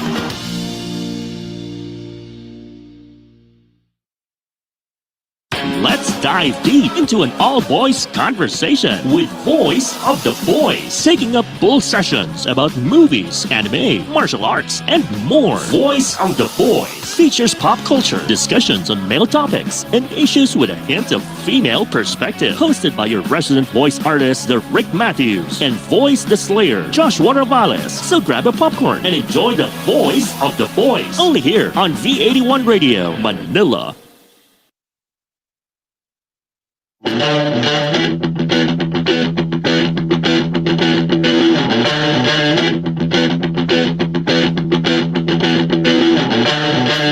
Let's dive deep into an all-boys conversation with Voice of the Boys, taking up full sessions about movies, anime, martial arts, and more. Voice of the Boys features pop culture, discussions on male topics, and issues with a hint of female perspective. Hosted by your resident voice artist, the Rick Matthews, and Voice the Slayer, Joshua Ravales. So grab a popcorn and enjoy the Voice of the Boys, only here on V81 Radio, Manila.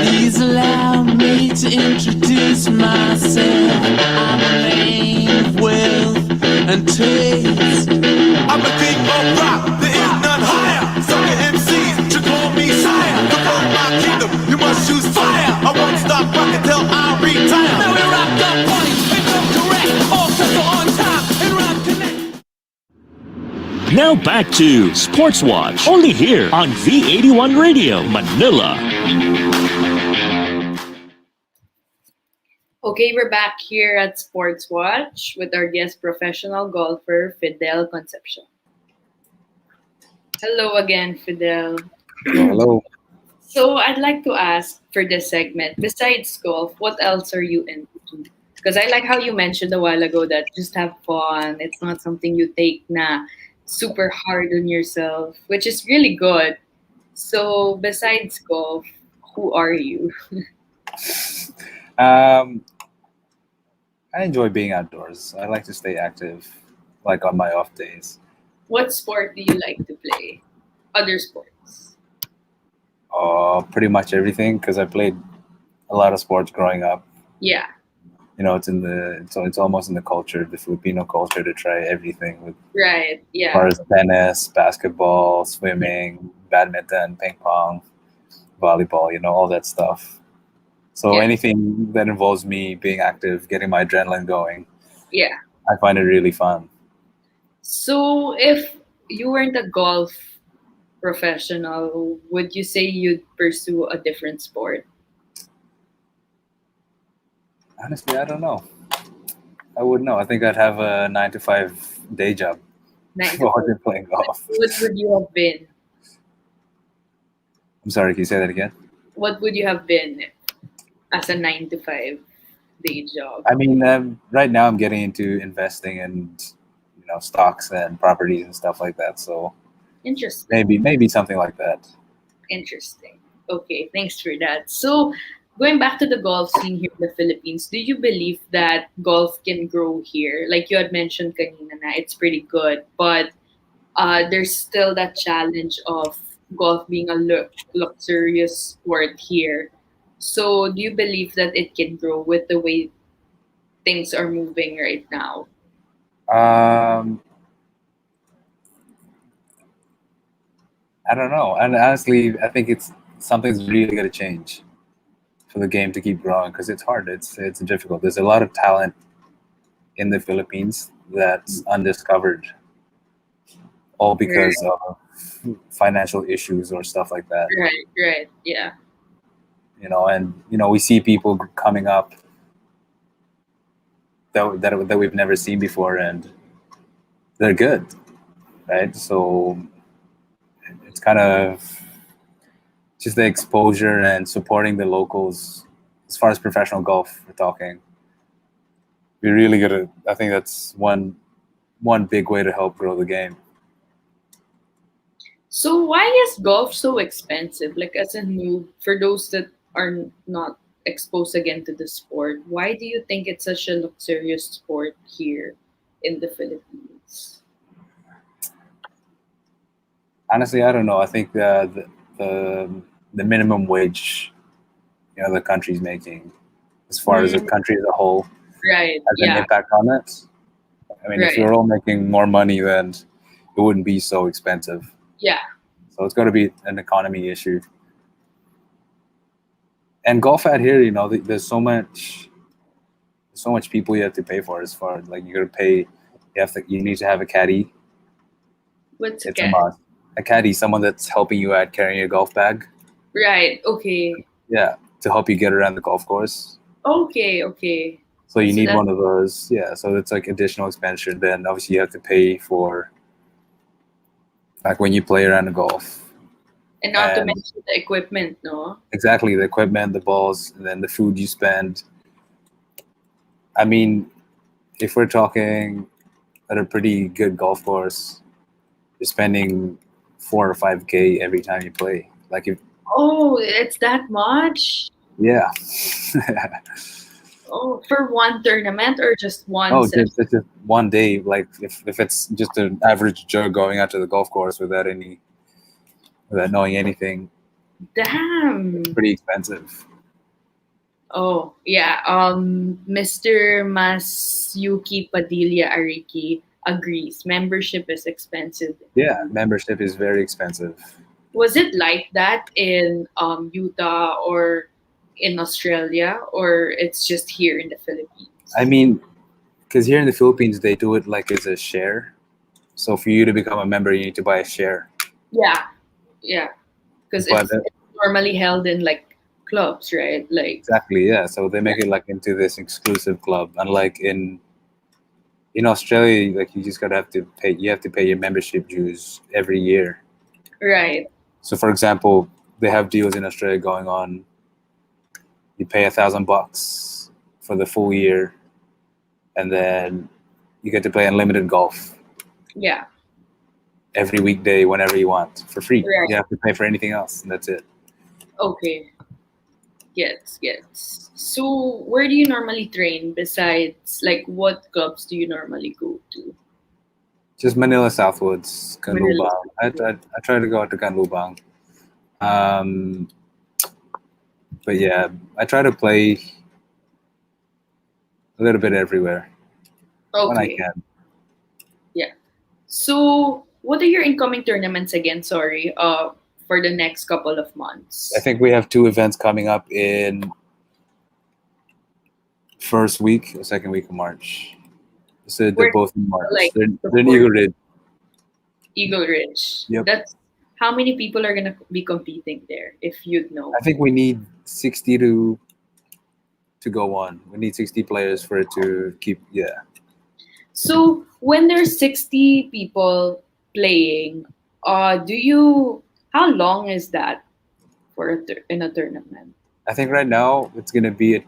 Please allow me to introduce myself. I'm a man of wealth and taste. I'm a king of rock, there is none higher. Sucker MCs should call me sire. To run my kingdom, you must choose fire. I won't stop rocking till I retire. Now we rock the party, and come correct. All sets are on time, and rhyme connect. Now back to Sportswatch, only here on V81 Radio, Manila. Okay, we're back here at Sportswatch with our guest professional golfer, Fidel Concepcion. Hello again, Fidel. Hello. So I'd like to ask for this segment, besides golf, what else are you into? Because I like how you mentioned a while ago that just have fun. It's not something you take na super hard on yourself, which is really good. So besides golf, who are you? Um, I enjoy being outdoors. I like to stay active, like on my off days. What sport do you like to play? Other sports. Pretty much everything because I played a lot of sports growing up. Yeah, It's in it's almost in the culture, the Filipino culture, to try everything with right. as Yeah. far as tennis, basketball, swimming, badminton, ping pong, volleyball, all that stuff. So Yeah. anything that involves me being active, getting my adrenaline going, Yeah. I find it really fun. So if you weren't a golf professional, would you say you'd pursue a different sport? Honestly, I don't know. I wouldn't know. I think I'd have a 9 to 5 day job Nine to while five. I've playing golf. What would you have been? I'm sorry, can you say that again? What would you have been as a 9 to 5 day job? I mean, right now I'm getting into investing and stocks and properties and stuff like that. So Interesting. maybe something like that. Interesting. Okay, thanks for that. So, going back to the golf scene here in the Philippines, do you believe that golf can grow here? Like you had mentioned kanina na, it's pretty good, but there's still that challenge of golf being a luxurious sport here. So, do you believe that it can grow with the way things are moving right now? Um, I don't know. And honestly, I think it's something's really going to change for the game to keep growing because it's hard. It's difficult. There's a lot of talent in the Philippines that's undiscovered, all because of financial issues or stuff like that. Right, yeah. And we see people coming up that we've never seen before, and they're good, right? So it's kind of just the exposure and supporting the locals as far as professional golf we're talking. We're really gonna. I think that's one big way to help grow the game. So why is golf so expensive? Like as a new, for those that are not exposed again to the sport, why do you think it's such a luxurious sport here in the Philippines? Honestly, I don't know. I think the minimum wage the country's making, as far as the Mm, country as a whole, right. has an Yeah. impact on it. I mean, if Right. we're all making more money, then it wouldn't be so expensive. Yeah. So it's got to be an economy issue. And golf out here, there's so much people you have to pay for. As far like you got to pay, you need to have a caddy. What's It's a again? must. A caddy, someone that's helping you out carrying your golf bag. Right. Okay. Yeah, to help you get around the golf course. Okay. Okay. So you So need that one of those. Yeah, so it's like additional expenditure. Then obviously you have to pay for like when you play around the golf. and not to And mention the equipment, no? exactly the equipment, the balls, and then the food you spend. I mean, if we're talking at a pretty good golf course, you're spending 4 or 5K every time you play. Like if Oh, it's that much? yeah. Oh, for one tournament or just one Oh, session? just one day. Like if it's just an average Joe going out to the golf course without knowing anything, Damn. pretty expensive. Oh, yeah. Mr. Masyuki Padilla Ariki agrees. Membership is expensive. Yeah, membership is very expensive. Was it like that in Utah or in Australia, or it's just here in the Philippines? I mean, because here in the Philippines they do it like it's a share. So for you to become a member, you need to buy a share. Yeah, yeah. Because But it's normally held in like clubs, right? Like, exactly, yeah. So they make it like into this exclusive club. Unlike in Australia, like you just gotta have to pay. You have to pay your membership dues every year. right. So for example, they have deals in Australia going on. You pay $1,000 for the full year, and then you get to play unlimited golf Yeah. every weekday whenever you want for free. Right. You have to pay for anything else, and that's it. Okay. Gets. So where do you normally train besides, like, what clubs do you normally go to? Just Manila Southwoods, Manila. Canlubang. I try to go out to Canlubang. But yeah, I try to play a little bit everywhere when I Okay. can. Yeah. So what are your incoming tournaments again? Sorry. For the next couple of months. I think we have 2 events coming up in first week or second week of March. So they're Where, both in March. like, They're the in Eagle Ridge. Eagle Ridge. Yep. That's how many people are gonna be competing there, if you'd know. I think we need 60 to go on. We need 60 players for it to keep. Yeah. So when there's 60 people playing, how long is that for in a tournament? I think right now it's going to be a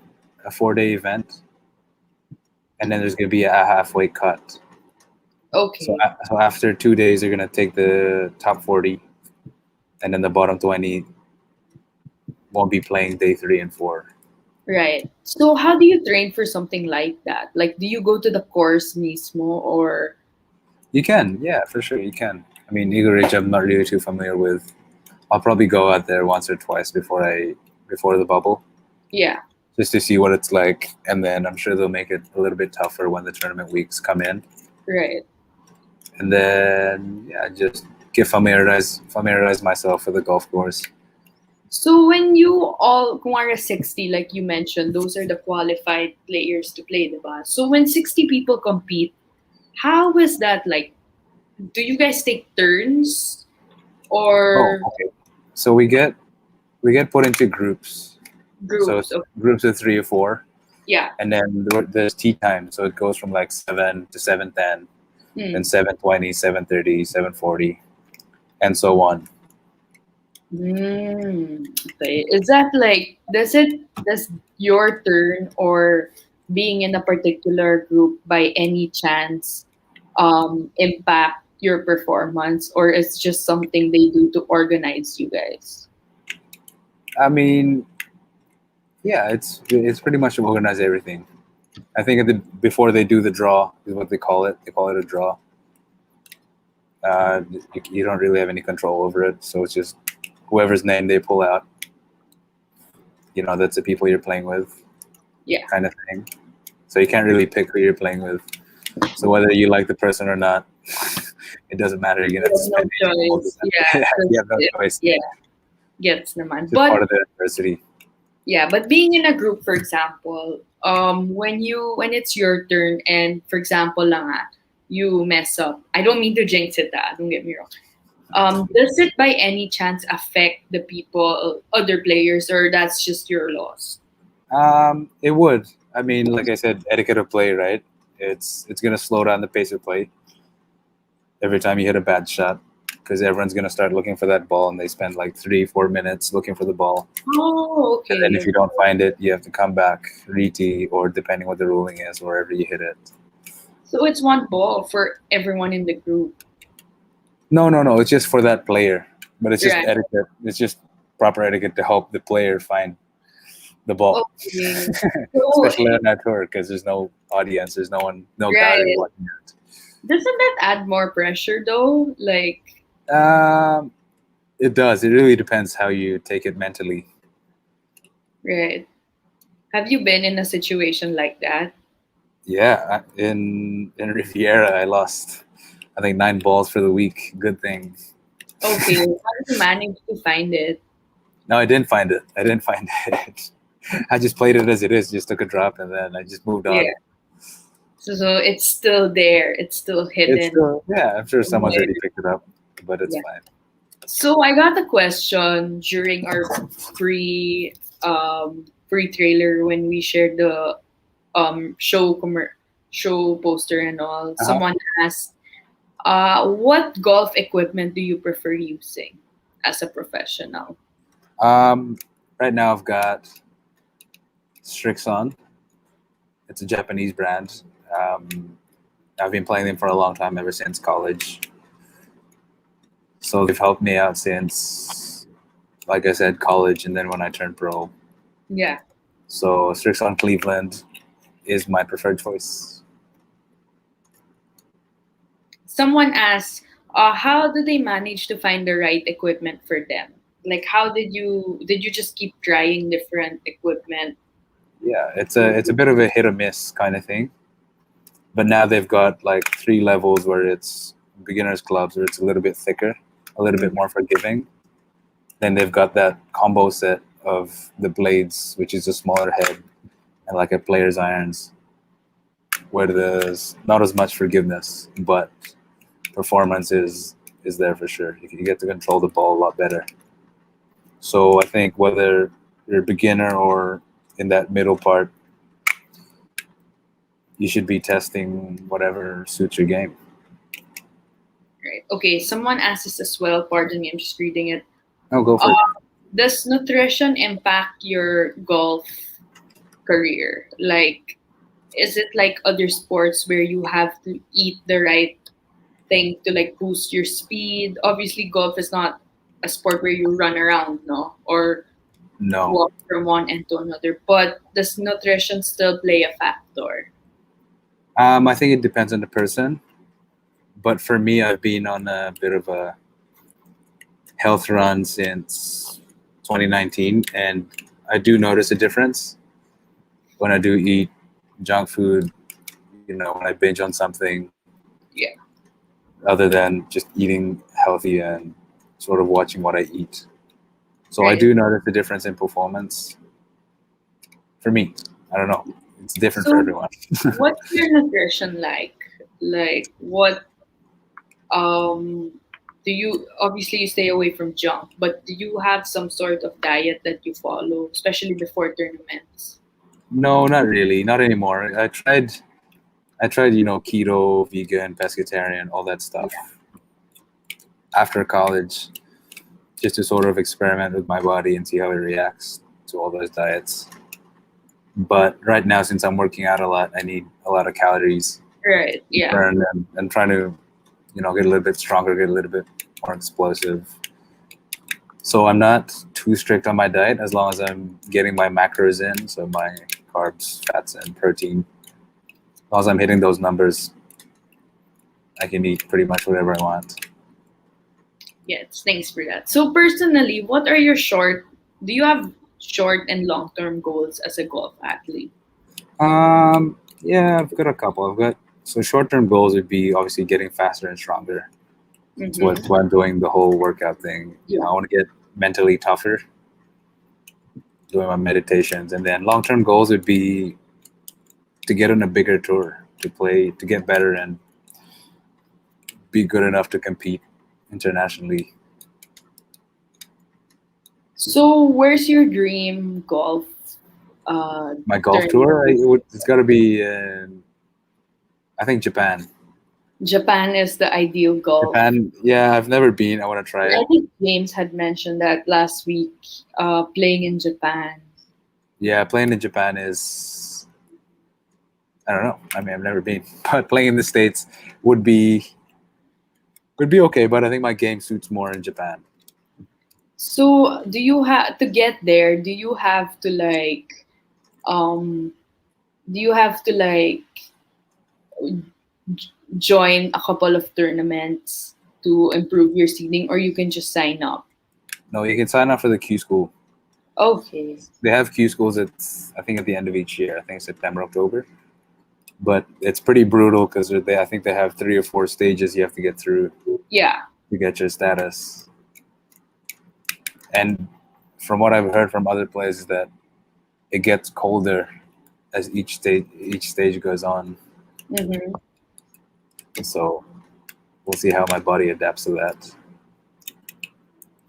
4-day event, and then there's going to be a halfway cut. Okay. So after 2 days, they're going to take the top 40, and then the bottom 20 won't be playing day 3 and 4. Right. So how do you train for something like that? Like, do you go to the course mismo, or You can, yeah, for sure, you can. I mean, Eagle Ridge, I'm not really too familiar with. I'll probably go out there once or twice before the bubble, yeah, just to see what it's like, and then I'm sure they'll make it a little bit tougher when the tournament weeks come in, right. and then yeah, just get familiarize myself with the golf course. So when you all kumara 60, like you mentioned, those are the qualified players to play, diba? So when 60 people compete, how is that like? Do you guys take turns, or Oh, okay. So we get put into groups. So groups? it's groups of 3 or 4, Yeah. and then there's tea time. So it goes from like 7 to 7:10, then 7:20, 7:30, 7:40, and so on. Okay. Is that like, does your turn or being in a particular group by any chance impact your performance, or it's just something they do to organize you guys? I mean, yeah, it's pretty much to organize everything. I think before they do the draw is what they call it. They call it a draw. You don't really have any control over it, so it's just whoever's name they pull out. That's the people you're playing with. Yeah. Kind of thing. So you can't really pick who you're playing with. So whether you like the person or not, it doesn't matter. You're gonna have to You have spend no all the choice. time. Yeah. You have no choice. Yeah. Gets naman. It's just part of the adversity. Yeah, but being in a group, for example, when it's your turn, and for example lang you mess up. I don't mean to jinx it, don't get me wrong. Does it by any chance affect the people, other players, or that's just your loss? It would. I mean, like I said, etiquette of play, right? It's gonna slow down the pace of play every time you hit a bad shot, because everyone's gonna start looking for that ball, and they spend like 3-4 minutes looking for the ball. Oh, okay. And then if you don't find it, you have to come back, re-tee, or depending what the ruling is, wherever you hit it. So it's one ball for everyone in the group. No. It's just for that player, but it's just Right. etiquette. It's just proper etiquette to help the player find the ball. Okay. So, Especially on that tour, because there's no audience, there's no one, no gallery right. watching it. Doesn't that add more pressure though? Like, It does. It really depends how you take it mentally. right. Have you been in a situation like that? Yeah, in Riviera, I lost, I think, 9 balls for the week. Good thing. Okay. How did you manage to find it? No, I didn't find it. I just played it as it is. Just took a drop, and then I just moved on. Yeah. So it's still there. It's still hidden. It's still, yeah, I'm sure someone's already picked it up, but it's Yeah. fine. So I got a question during our pre trailer when we shared the show poster and all. Someone asked, what golf equipment do you prefer using as a professional? Right now I've got Strixon. It's a Japanese brand. I've been playing them for a long time, ever since college. So they've helped me out since, like I said, college, and then when I turned pro. Yeah. So Strixon Cleveland is my preferred choice. Someone asked, how do they manage to find the right equipment for them? Like, how did you just keep trying different equipment? Yeah, it's a bit of a hit or miss kind of thing. But now they've got like 3 levels where it's beginners clubs, where it's a little bit thicker, a little bit more forgiving. Then they've got that combo set of the blades, which is a smaller head, and like a player's irons, where there's not as much forgiveness, but performance is there for sure. You get to control the ball a lot better. So I think whether you're a beginner or in that middle part, you should be testing whatever suits your game. Right. Okay, someone asked this as well. Pardon me, I'm just reading it. Oh, go for it. Does nutrition impact your golf career? Like, is it like other sports where you have to eat the right thing to like boost your speed? Obviously, golf is not a sport where you run around, no, or No. walk from one end to another. But does nutrition still play a factor? I think it depends on the person. But for me, I've been on a bit of a health run since 2019, and I do notice a difference when I do eat junk food, when I binge on something. Yeah. Other than just eating healthy and sort of watching what I eat. So I Right. do notice the difference in performance. For me, I don't know. It's different So, for everyone. what's your nutrition like? Like, what um do you obviously you stay away from junk, but do you have some sort of diet that you follow, especially before tournaments? No, not really. Not anymore. I tried, keto, vegan, pescatarian, all that stuff after college, just to sort of experiment with my body and see how it reacts to all those diets. But right now, since I'm working out a lot, I need a lot of calories Right. to Yeah. burn, and trying to, get a little bit stronger, get a little bit more explosive. So I'm not too strict on my diet as long as I'm getting my macros in, so my carbs, fats, and protein. As long as I'm hitting those numbers, I can eat pretty much whatever I want. Yes. Thanks for that. So personally, what are your do you have short and long term goals as a golf athlete? Yeah, I've got a couple. So short-term goals would be obviously getting faster and stronger. That's Mm-hmm. what I'm doing the whole workout thing. Yeah. I want to get mentally tougher, doing my meditations, and then long-term goals would be to get on a bigger tour, to play, to get better, and be good enough to compete internationally. So where's your dream golf My golf tournament? tour, it's got to be in, I think, Japan. Japan is the ideal golf. Japan, yeah, I've never been. I want to try I it. think James had mentioned that last week, playing in Japan. Yeah, playing in Japan is, I don't know. I mean, I've never been, but playing in the States would be okay. But I think my game suits more in Japan. So, do you have to get there? Do you have to like, um, do you have to like join a couple of tournaments to improve your seeding, or you can just sign up? No, you can sign up for the Q school. Okay. They have Q schools. I think at the end of each year. I think September, October. But it's pretty brutal because I think they have 3 or 4 stages you have to get through Yeah. to get your status. And from what I've heard from other players, is that it gets colder as each stage goes on. Mm-hmm. So we'll see how my body adapts to that.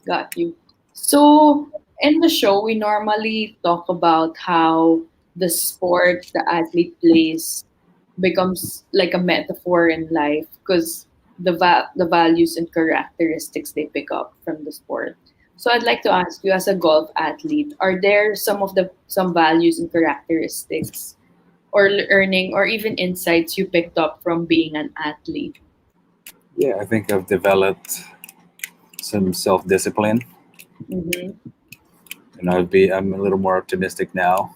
Got you. So, in the show, we normally talk about how the sport the athlete plays becomes like a metaphor in life because the values and characteristics they pick up from the sport. So I'd like to ask you, as a golf athlete, are there some values and characteristics or learning or even insights you picked up from being an athlete? Yeah, I think I've developed some self-discipline. Mm-hmm. I'm a little more optimistic now.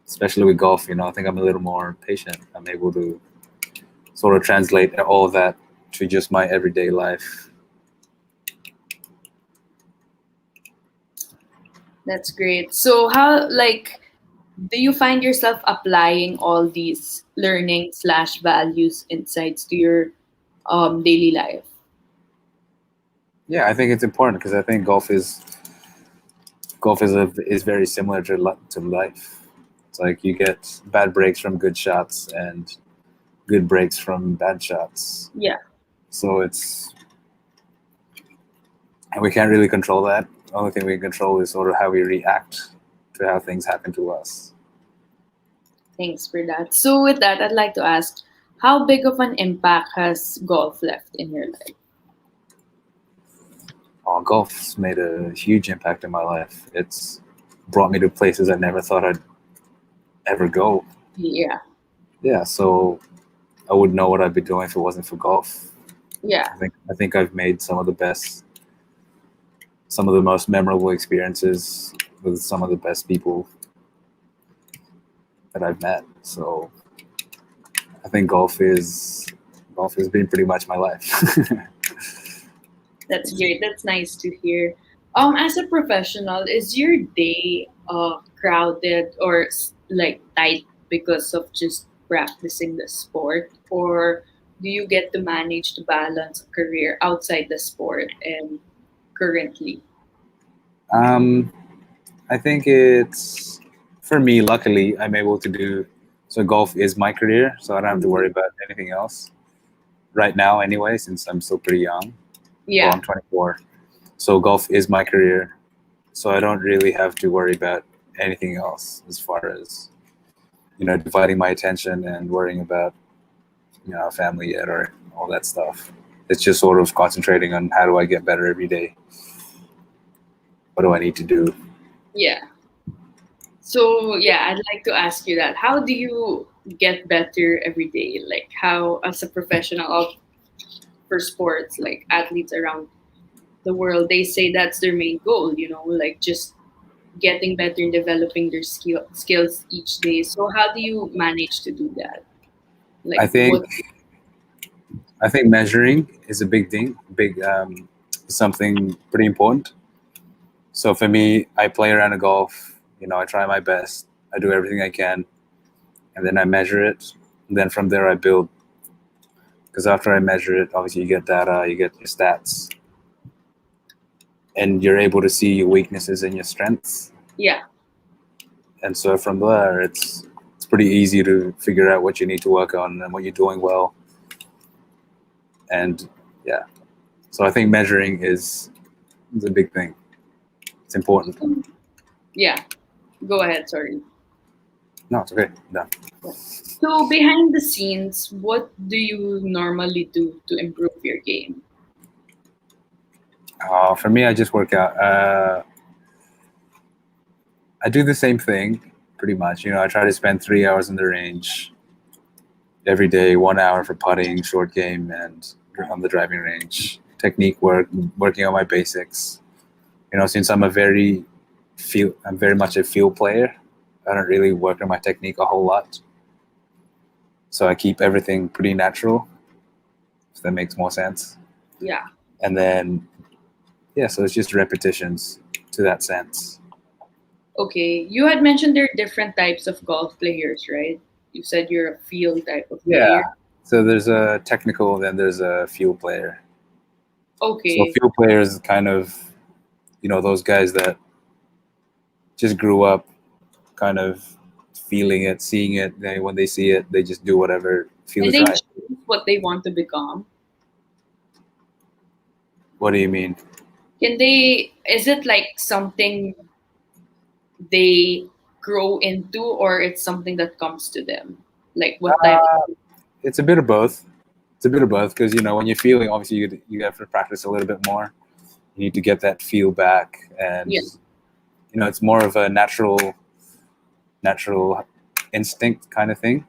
Especially with golf, I think I'm a little more patient. I'm able to sort of translate all of that to just my everyday life. That's great. So how do you find yourself applying all these learning slash values insights to your daily life? Yeah, I think it's important because I think golf is very similar to life. It's like you get bad breaks from good shots and good breaks from bad shots. Yeah, So and we can't really control that. The only thing we can control is sort of how we react to how things happen to us. thanks for that. So with that, I'd like to ask, how big of an impact has golf left in your life? Golf's made a huge impact in my life. It's brought me to places I never thought I'd ever go. Yeah, Yeah, so I wouldn't know what I'd be doing if it wasn't for golf. yeah, I think I've made some of the most memorable experiences with some of the best people that I've met. So I think golf has been pretty much my life. that's great. That's nice to hear. As a professional, is your day crowded or tight because of just practicing the sport, or do you get to manage to balance a career outside the sport and currently? um, I think it's for me. Luckily, I'm able to do so. Golf is my career, so I don't have to worry about anything else right now. Anyway, since I'm still pretty young. Well, Yeah, I'm 24, so golf is my career. So I don't really have to worry about anything else as far as dividing my attention and worrying about a family yet or all that stuff. It's just sort of concentrating on how do I get better every day. What do I need to do? yeah. So yeah, I'd like to ask you that. How do you get better every day? Like how, as a professional for sports, like athletes around the world, they say that's their main goal. Like just getting better and developing their skills each day. So how do you manage to do that? I Like think what? I think measuring is a big thing, something pretty important. So for me, I play around a golf. I try my best. I do everything I can, and then I measure it. And then from there, I build. Because after I measure it, obviously you get data, you get your stats, and you're able to see your weaknesses and your strengths. Yeah. And so from there, it's pretty easy to figure out what you need to work on and what you're doing well. And yeah, so I think measuring is a big thing. It's important. Yeah. Go ahead. Sorry. No, it's okay. No. So behind the scenes, what do you normally do to improve your game? For me, I just work out. I do the same thing pretty much. I try to spend 3 hours in the range every day, 1 hour for putting, short game, and on the driving range. Technique work, working on my basics. Since I'm very much a field player, I don't really work on my technique a whole lot. So I keep everything pretty natural, if that makes more sense. Yeah. And then, yeah, so it's just repetitions to that sense. Okay. You had mentioned there are different types of golf players, right? You said you're a field type of Yeah. player. So there's a technical, then there's a field player. So Okay. field players is kind of, those guys that just grew up kind of feeling it, seeing it. When they see it, they just do whatever And feels they right. choose what they want to become. What do you mean? Is it like something they grow into, or it's something that comes to them? Like what type? It's a bit of both. It's a bit of both because when you're feeling, obviously you have to practice a little bit more. You need to get that feel back, and Yeah. it's more of a natural instinct kind of thing.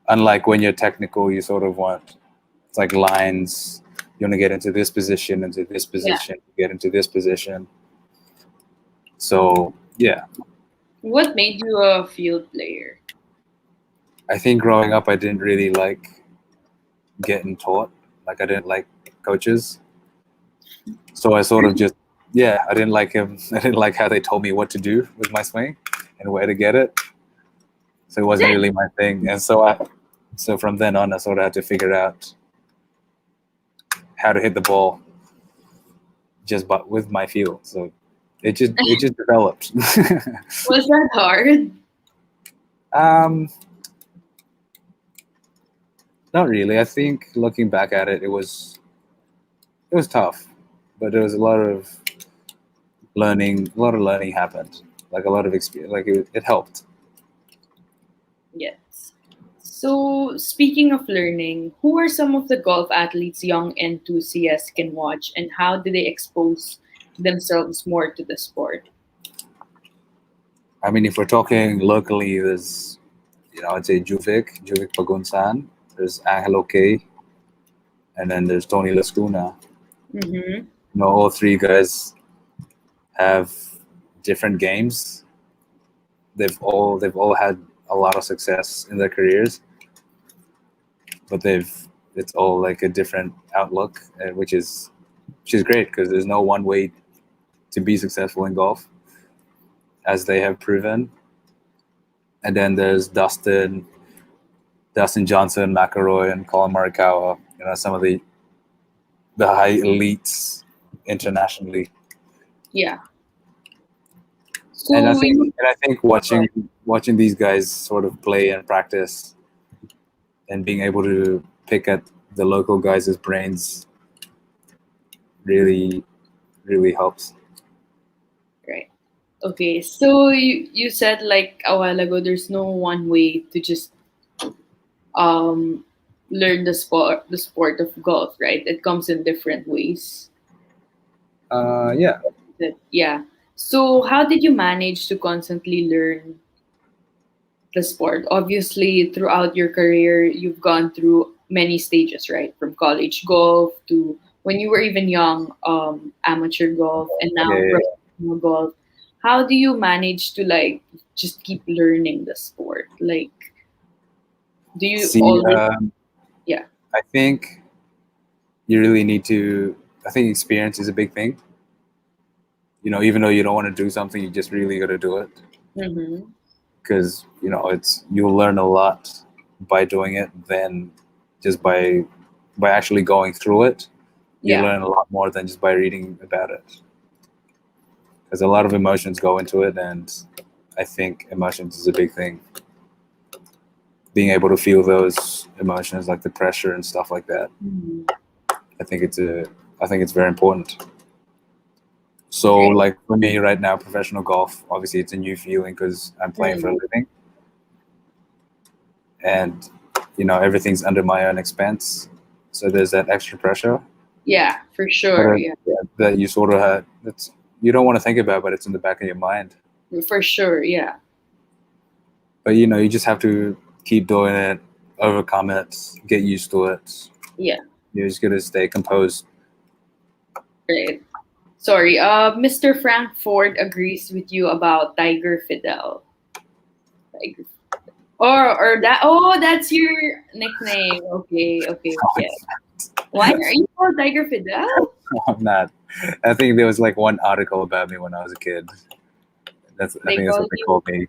Unlike when you're technical, you sort of want, it's like lines. You want to get into this position, get into this position. So yeah, What made you a field player? I think growing up I didn't really like getting taught. Like I didn't like coaches. So I sort of just, I didn't like him. I didn't like how they told me what to do with my swing and where to get it. So it wasn't really my thing. And so from then on, I sort of had to figure out how to hit the ball but with my feel. So it just developed. Was that hard? Not really. I think looking back at it, it was tough, but there was a lot of learning. A lot of learning happened. Like a lot of experience. Like it helped. Yes. So, speaking of learning, who are some of the golf athletes young enthusiasts can watch, and how do they expose themselves more to the sport? I mean, if we're talking locally, there's, I'd say Juvik Pagunsan. There's Angelo K. And then there's Tony Lascuna. Mm-hmm. All three guys have different games. They've all had a lot of success in their careers, but it's all like a different outlook, which is great because there's no one way to be successful in golf, as they have proven. And then there's Dustin Johnson, McElroy, and Colin Morikawa. Some of the high elites internationally. Yeah. So And I think watching these guys sort of play and practice, and being able to pick at the local guys' brains really, really helps. right. Okay. So you said like a while ago, there's no one way to just learn the sport of golf, right? It comes in different ways. Yeah. Yeah. So how did you manage to constantly learn the sport? Obviously, throughout your career, you've gone through many stages, right? From college golf to when you were even young, amateur golf, and now Yeah. professional golf. How do you manage to like just keep learning the sport? Like, do you See, always? Yeah. I think you really need to. I think experience is a big thing. Even though you don't want to do something, you just really got to do it. Mm-hmm. Because you'll learn a lot by doing it than just by actually going through it. You Yeah. learn a lot more than just by reading about it, because a lot of emotions go into it, and I think emotions is a big thing. Being able to feel those emotions, like the pressure and stuff like that, Mhm. I think it's very important. So like for me right now, professional golf, obviously it's a new feeling because I'm playing for a living. And everything's under my own expense, so there's that extra pressure Yeah, for sure. Yeah, that you sort of have. That's you don't want to think about, but it's in the back of your mind. for sure. Yeah. But you just have to keep doing it, overcome it, get used to it. Yeah. You're just gonna stay composed. Right. Sorry. Mr. Frank Ford agrees with you about Tiger Fidel. Tiger. Or that. Oh, that's your nickname. Okay. Okay. Yeah. Why are you called Tiger Fidel? I'm not. I think there was like one article about me when I was a kid. I think that's what they called me.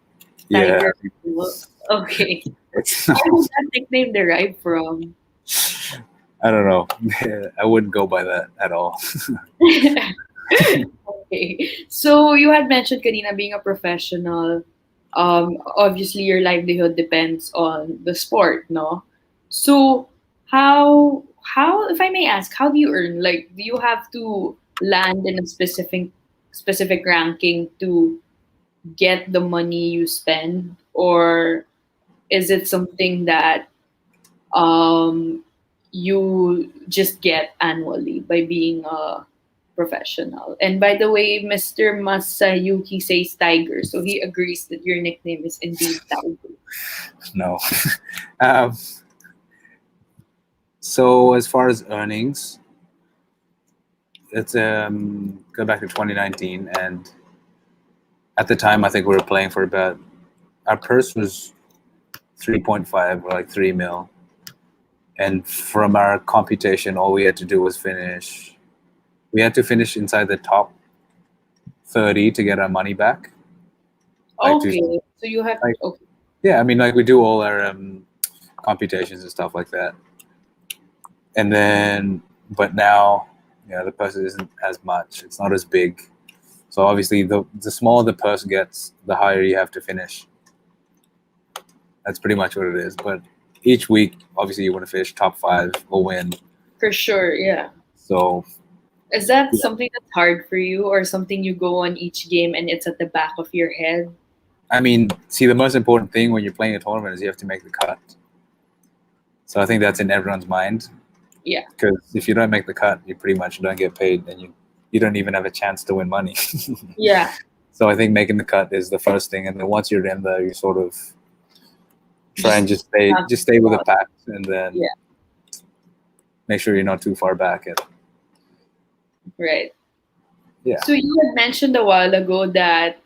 Yeah. Tiger Fidel. Okay. It's Where did that nickname derive from? I don't know. I wouldn't go by that at all. Okay. So you had mentioned kanina being a professional. Obviously your livelihood depends on the sport, no? So how if I may ask, how do you earn? Like, do you have to land in a specific ranking to get the money you spend, or is it something that you just get annually by being a professional. And by the way, Mr. Masayuki says Tiger, so he agrees that your nickname is indeed Tiger. No. um, so as far as earnings, it's go back to 2019, and at the time I think we were playing for about, our purse was 3.5 or like 3 mil, and from our computation all we had to do was finish inside the top 30 to get our money back. Okay, so you have like- okay. Yeah, I mean, like, we do all our computations and stuff like that. And then, but now, the purse isn't as much. It's not as big. So obviously, the smaller the purse gets, the higher you have to finish. That's pretty much what it is. But each week, obviously, you want to finish top 5 or win. For sure, yeah. So Is that something that's hard for you, or something you go on each game and it's at the back of your head? I mean, see, the most important thing when you're playing a tournament is you have to make the cut. So I think that's in everyone's mind. Yeah. Because if you don't make the cut, you pretty much don't get paid, and you don't even have a chance to win money. Yeah. So I think making the cut is the first thing, and then once you're in there, you sort of try and just stay with the pack, and then make sure you're not too far back. Right. Yeah. So you had mentioned a while ago that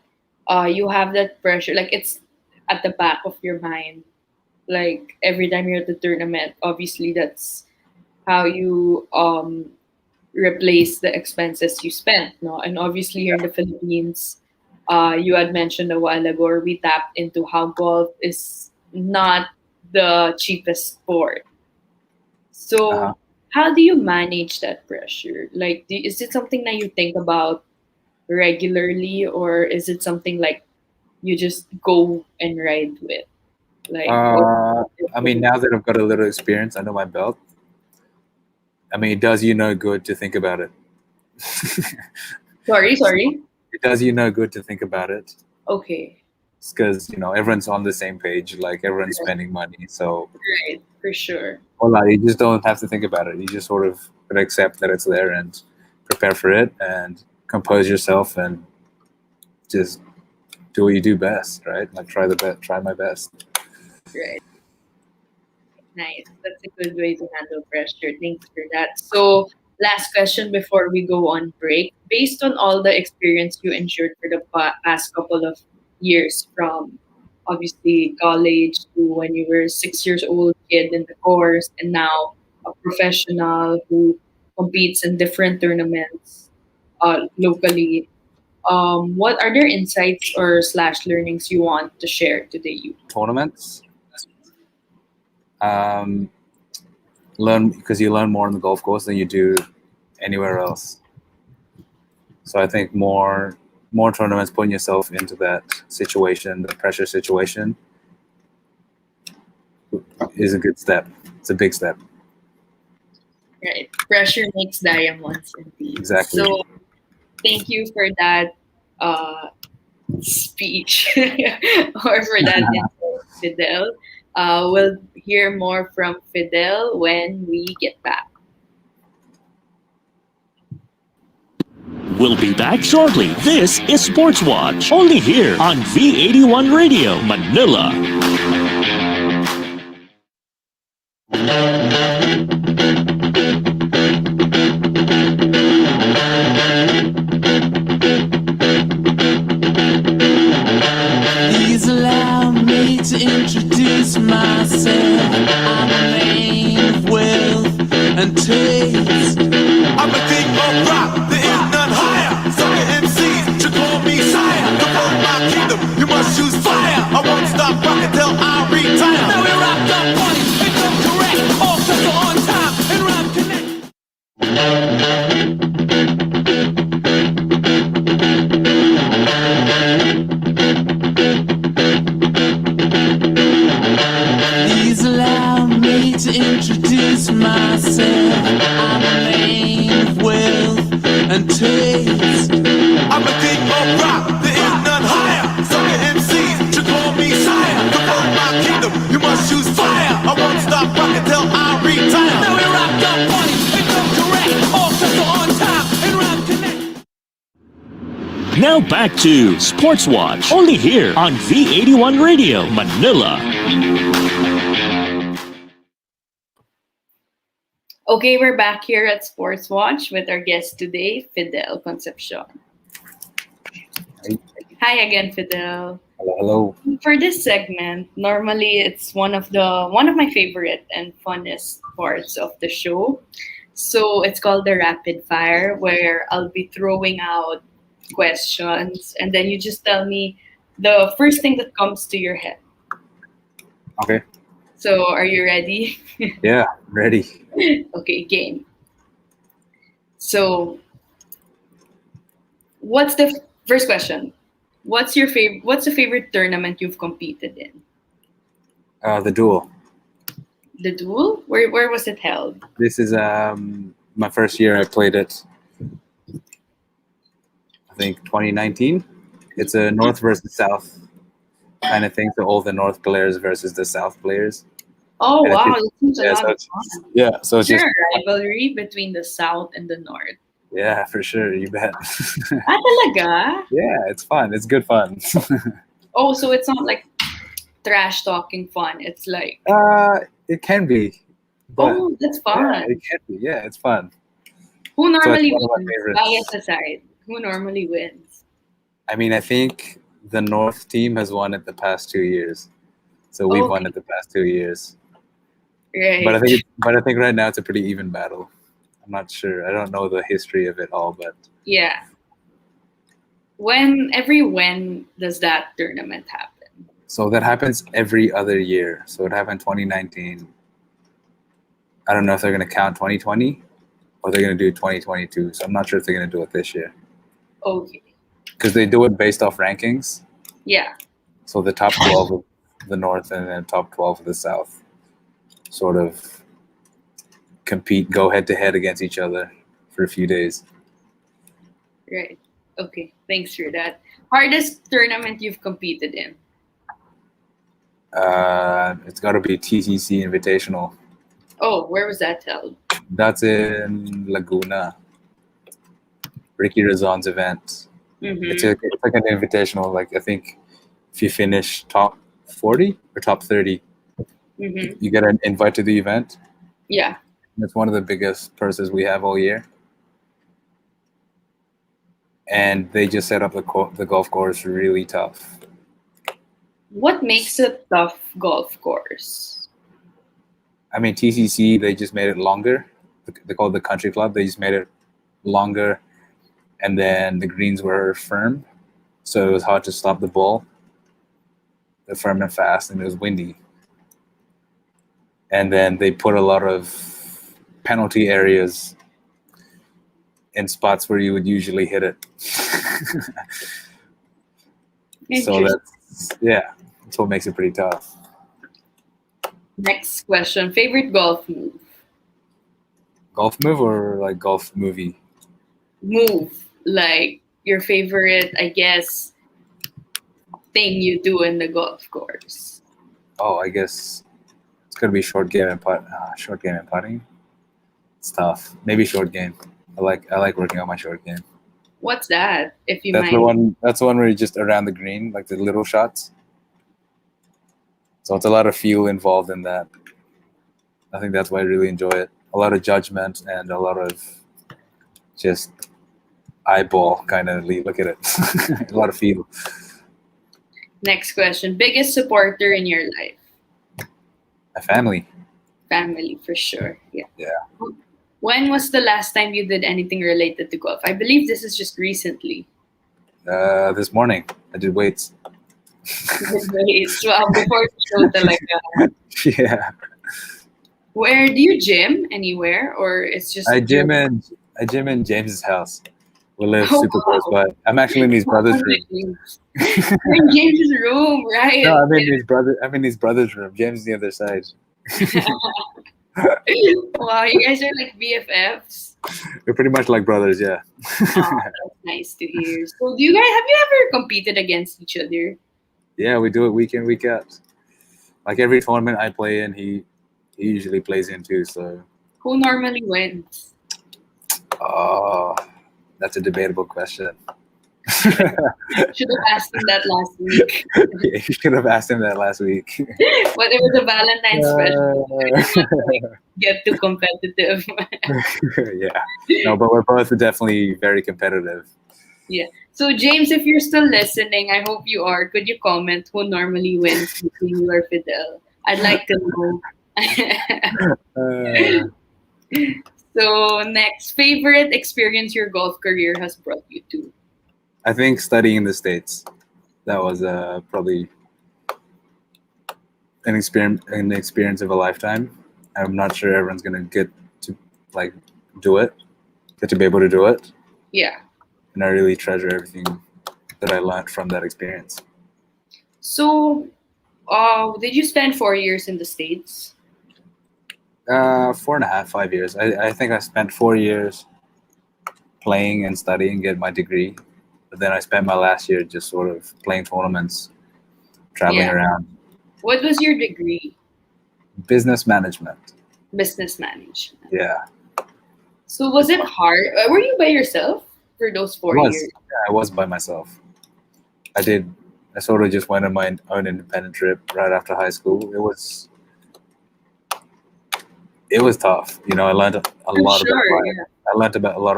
you have that pressure, like it's at the back of your mind, like every time you're at the tournament. Obviously, that's how you replace the expenses you spent, no? And obviously, here in the Philippines, you had mentioned a while ago, or we tapped into how golf is not the cheapest sport. So, how do you manage that pressure? Like, is it something that you think about regularly, or is it something like you just go and ride with? Like, I mean, now that I've got a little experience under my belt, I mean, it does you no good to think about it. Sorry. It does you no good to think about it. Okay. It's because, everyone's on the same page, like everyone's spending money. So, Right, for sure. well, you just don't have to think about it. You just sort of gotta accept that it's there and prepare for it and compose yourself and just do what you do best, right? Like try my best. Right. Nice. That's a good way to handle pressure. Thanks for that. So, last question before we go on break. Based on all the experience you endured for the past couple of years, from obviously college to when you were 6 years old kid in the course, and now a professional who competes in different tournaments locally, what are there insights or / learnings you want to share to the youth? Tournaments. Learn, because you learn more on the golf course than you do anywhere else. So I think more tournaments, putting yourself into that situation, the pressure situation, is a good step. It's a big step. Right. Pressure makes diamonds indeed. Exactly. So thank you for that speech or for that info, Fidel. We'll hear more from Fidel when we get back. We'll be back shortly. This is Sportswatch, only here on V81 Radio, Manila. Please allow me to introduce myself. I'm a man of wealth and taste. I'm a king of rock, there is none higher. Sucker MCs should call me sire. To burn my kingdom, you must choose fire. I won't stop rocking till I retire. Now we rock the party and come correct. All cuts are on time and rhyme connect. Please allow me to introduce myself. I'm a man of wealth and taste. I'm a king of rock, there is none higher. Sucker MCs should call me sire. To burn my kingdom, you must choose fire. I won't stop rocking till Now back to Sportswatch, only here on V81 Radio, Manila. Okay, we're back here at Sportswatch with our guest today, Fidel Concepcion. Hi again, Fidel. Hello. For this segment, normally it's one of my favorite and funnest parts of the show. So it's called the rapid fire, where I'll be throwing out questions and then you just tell me the first thing that comes to your head. Okay. So are you ready? Yeah, ready. Okay, game. So what's the first question? What's the favorite tournament you've competed in? The duel. The duel? Where was it held? This is my first year I played it. I think 2019. It's a North versus South kind of thing. So all the North players versus the South players. Oh And it's wow, just- it seems a yeah, lot so of it's- fun. Yeah, so Is it's there just a rivalry between the South and the North? yeah, for sure. You bet. Ah, talaga? Yeah, it's fun. It's good fun. Oh, so it's not like trash talking fun. It's like, It can be. But oh, that's yeah, fun. it can be. Yeah, it's fun. Who normally one of my wins? favorites. Bias aside, who normally wins? I mean, I think the North team has won it the past 2 years. So we've won Okay. it the past 2 years. Right. But I think right now it's a pretty even battle. I'm not sure. I don't know the history of it all, but Yeah. When does that tournament happen? so that happens every other year. So it happened 2019. I don't know if they're going to count 2020 or they're going to do 2022. So I'm not sure if they're going to do it this year Okay. because they do it based off rankings. Yeah. So the top 12 of the North and then top 12 of the South sort of compete, go head to head against each other for a few days. Right. Okay. Thanks for that. Hardest tournament you've competed in? It's got to be TCC Invitational. Oh, where was that held? That's in Laguna. Ricky Razon's event. Mm-hmm. It's like an invitational. Like I think if you finish top 40 or top 30, Mm-hmm. you get an invite to the event. Yeah. It's one of the biggest purses we have all year. And they just set up the golf course really tough. What makes a tough golf course? I mean, TCC, they just made it longer. They call it the country club. They just made it longer. And then the greens were firm. So it was hard to stop the ball. They're firm and fast, and it was windy. And then they put a lot of penalty areas in spots where you would usually hit it. So that's what makes it pretty tough. Next question. Favorite golf move? Golf move or like golf movie? Move. Like your favorite, I guess, thing you do in the golf course. Oh, I guess it's gonna be short game and putting. It's tough. Maybe short game. I like working on my short game. What's that? If you That's mind. the one. That's the one where you're just around the green, like the little shots. So it's a lot of feel involved in that. I think that's why I really enjoy it. A lot of judgment and a lot of just eyeball kind of look at it. A lot of feel. Next question. Biggest supporter in your life? My family. Family, for sure. Yeah. Yeah. When was the last time you did anything related to golf? I believe this is just recently. This morning I did weights. Great. Well, before the show talaga. Yeah. Where do you gym anywhere, or it's just I gym in James's house. We live Oh, super close wow. by. I'm actually in his brother's room. You're in James's room, right? No, I'm in his brother's room. James is the other side. Wow, you guys are like BFFs. We're pretty much like brothers, yeah. Oh, that's nice to hear. So, have you ever competed against each other? Yeah, we do it week in, week out. Like every tournament I play in, he usually plays in too. So, Who normally wins? that's a debatable question. Should have asked him that last week. Yeah, you should have asked him that last week. But it was a Valentine's special. Uh, Get too competitive. yeah. No, but we're both definitely very competitive. Yeah. So James, if you're still listening, I hope you are. Could you comment who normally wins between you or Fidel? I'd like to know. Uh, So next, favorite experience your golf career has brought you to? I think studying in the States. That was probably an experience of a lifetime. I'm not sure everyone's gonna get to like do it, get to be able to do it, Yeah. and I really treasure everything that I learned from that experience. So, did you spend 4 years in the States? 4.5, 5 years. I think I spent 4 years playing and studying, get my degree, but then I spent my last year just sort of playing tournaments, traveling Yeah. around. What was your degree? Business management. Business management. Yeah, So was it hard? Were you by yourself for those I 4 was. years? Yeah, I was by myself. I sort of just went on my own independent trip right after high school. It was tough. You know, I learned a I'm lot about sure. life. I learned about a lot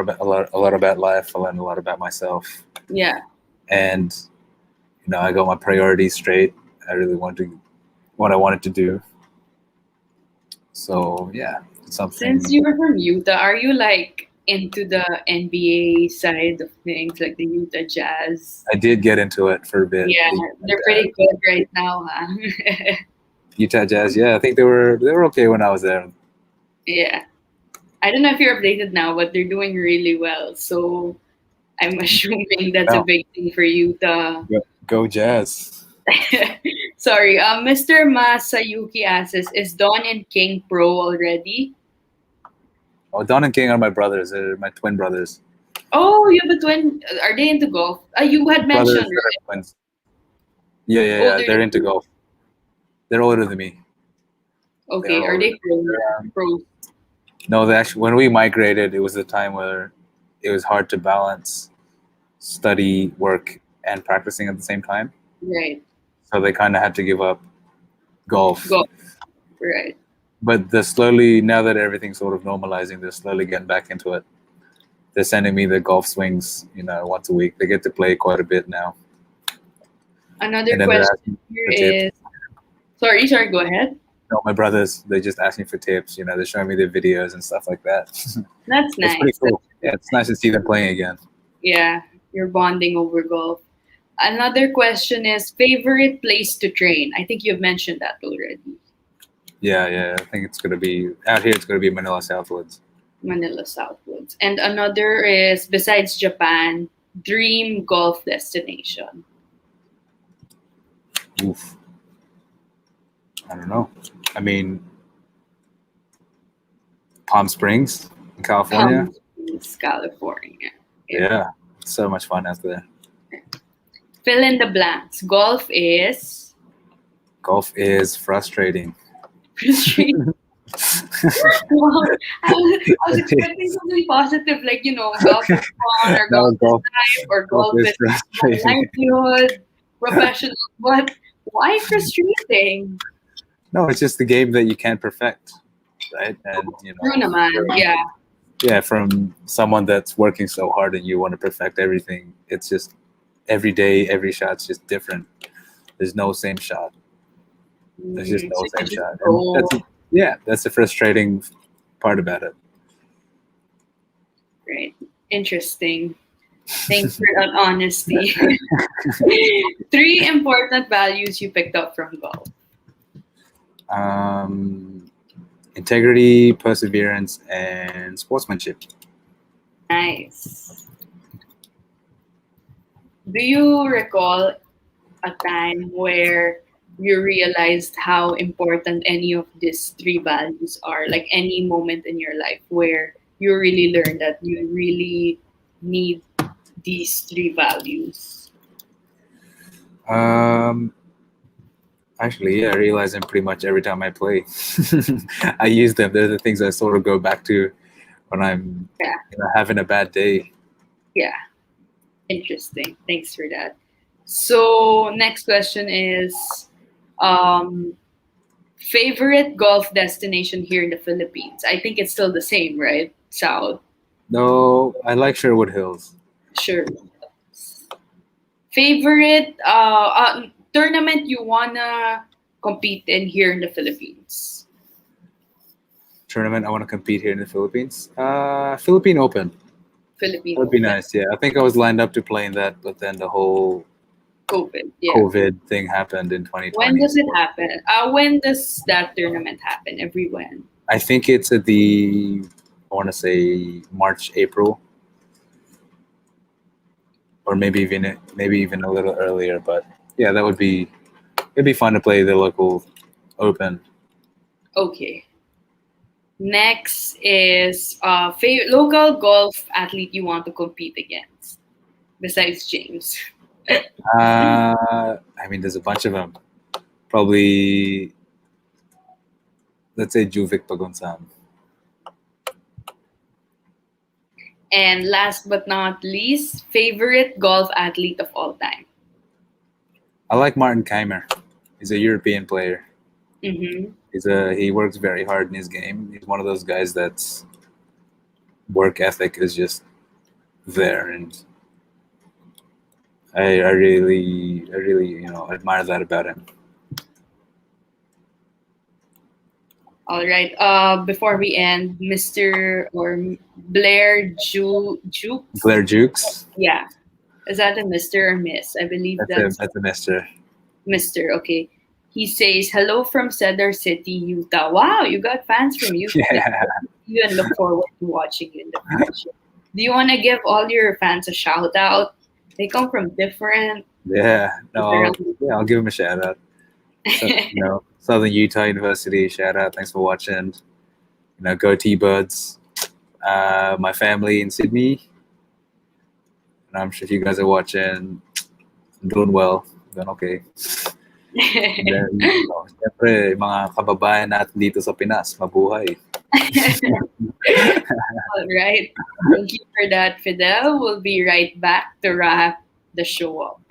about life. I learned a lot about myself, Yeah. and you know, I got my priorities straight. I really wanted what I wanted to do. So yeah, it's something. Since you were from Utah, are you like into the NBA side of things, like the Utah Jazz? I did get into it for a bit. Yeah, The they're pretty good right now, huh? Utah Jazz. Yeah, I think they were okay when I was there. Yeah. I don't know if you're updated now, but they're doing really well. So I'm assuming that's a Wow. big thing for Utah. Go Jazz. Sorry, Mr. Masayuki asks, is Don and King pro already? Oh, Don and King are my brothers. They're my twin brothers. Oh, you have a twin. Are they into golf? You had Brothers mentioned, that right? are twins. Yeah. Older They're than into you. golf. They're older than me. Okay, They're are they older. pro? No, they actually, when we migrated, it was a time where it was hard to balance study, work, and practicing at the same time. Right. So they kind of had to give up golf. Golf. Right. But they're slowly, now that everything's sort of normalizing, they're slowly getting back into it. They're sending me the golf swings, you know, once a week. They get to play quite a bit now. Another And then they're question asking here for is. tips. Sorry, go ahead. No, my brothers, they just ask me for tips. You know, they're showing me their videos and stuff like that. That's It's nice. pretty cool. Yeah, it's nice to see them playing again. Yeah, you're bonding over golf. Another question is favorite place to train. I think you've mentioned that already. Yeah. I think it's going to be, out here, it's going to be Manila Southwoods. Manila Southwoods. And another is besides Japan, dream golf destination. Oof. I don't know. I mean, Palm Springs in California. Palm Springs, California. Yeah, it's so much fun out there. Fill in the blanks. Golf is Golf is frustrating. frustrating. Wow. I was expecting something positive, like golf is fun or No, golf is life or golf is is my frustrating. livelihood, professional. But why frustrating? No, it's just the game that you can't perfect, right? And True naman, yeah. yeah, from someone that's working so hard and you want to perfect everything, it's just every day, every shot's just different. There's no same shot. There's just no So you same just shot. go- And that's the frustrating part about it. Great. Interesting. Thanks for that honesty. 3 important values you picked up from golf. Integrity, perseverance, and sportsmanship. Nice. Do you recall a time where you realized how important any of these 3 values are? Like any moment in your life where you really learned that you really need these 3 values? Actually, yeah, I realize them pretty much every time I play. I use them. They're the things I sort of go back to when I'm having a bad day. Yeah. Interesting. Thanks for that. So next question is, um, favorite golf destination here in the Philippines? I think it's still the same, right? South. No, I like Sherwood Hills. Sure. Favorite tournament you wanna compete in here in the Philippines? Tournament I want to compete here in the Philippines. Philippine Open. Philippine That would be Open. nice. Yeah, I think I was lined up to play in that, but then the whole COVID. Yeah. COVID thing happened in When 2020. does it happen? When does that tournament happen? Every when? I think it's at I want to say March, April, or maybe even a little earlier. But yeah, it'd be fun to play the local Open. Okay. Next is local golf athlete you want to compete against besides James. I mean, there's a bunch of them. Probably, let's say Juvic Pagonsan. And last but not least, favorite golf athlete of all time. I like Martin Keimer. He's a European player. Mm-hmm. He works very hard in his game. He's one of those guys that's work ethic is just there, and I really admire that about him. All right. Before we end, Mr. or Blair Juke. Blair Jukes. Yeah. Is that a Mr. or Miss? I believe That's a mister. Mr. Okay. He says, hello from Cedar City, Utah. Wow, you got fans from Utah. Yeah. You and look forward to watching you in the future. Do you want to give all your fans a shout out? They come from different. Yeah. No. I'll give him a shout out. So, Southern Utah University, shout out. Thanks for watching. Go T-Birds. My family in Sydney. And I'm sure if you guys are watching, I'm doing well. Doing okay. Then, siyempre, mga kababayan natin dito sa Pinas, mabuhay. All right. Thank you for that, Fidel. We'll be right back to wrap the show up.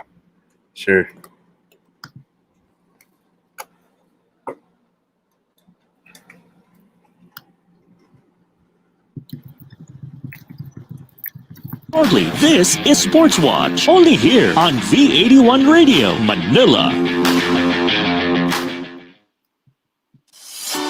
Sure. Shortly, this is Sportswatch, only here on V81 Radio, Manila.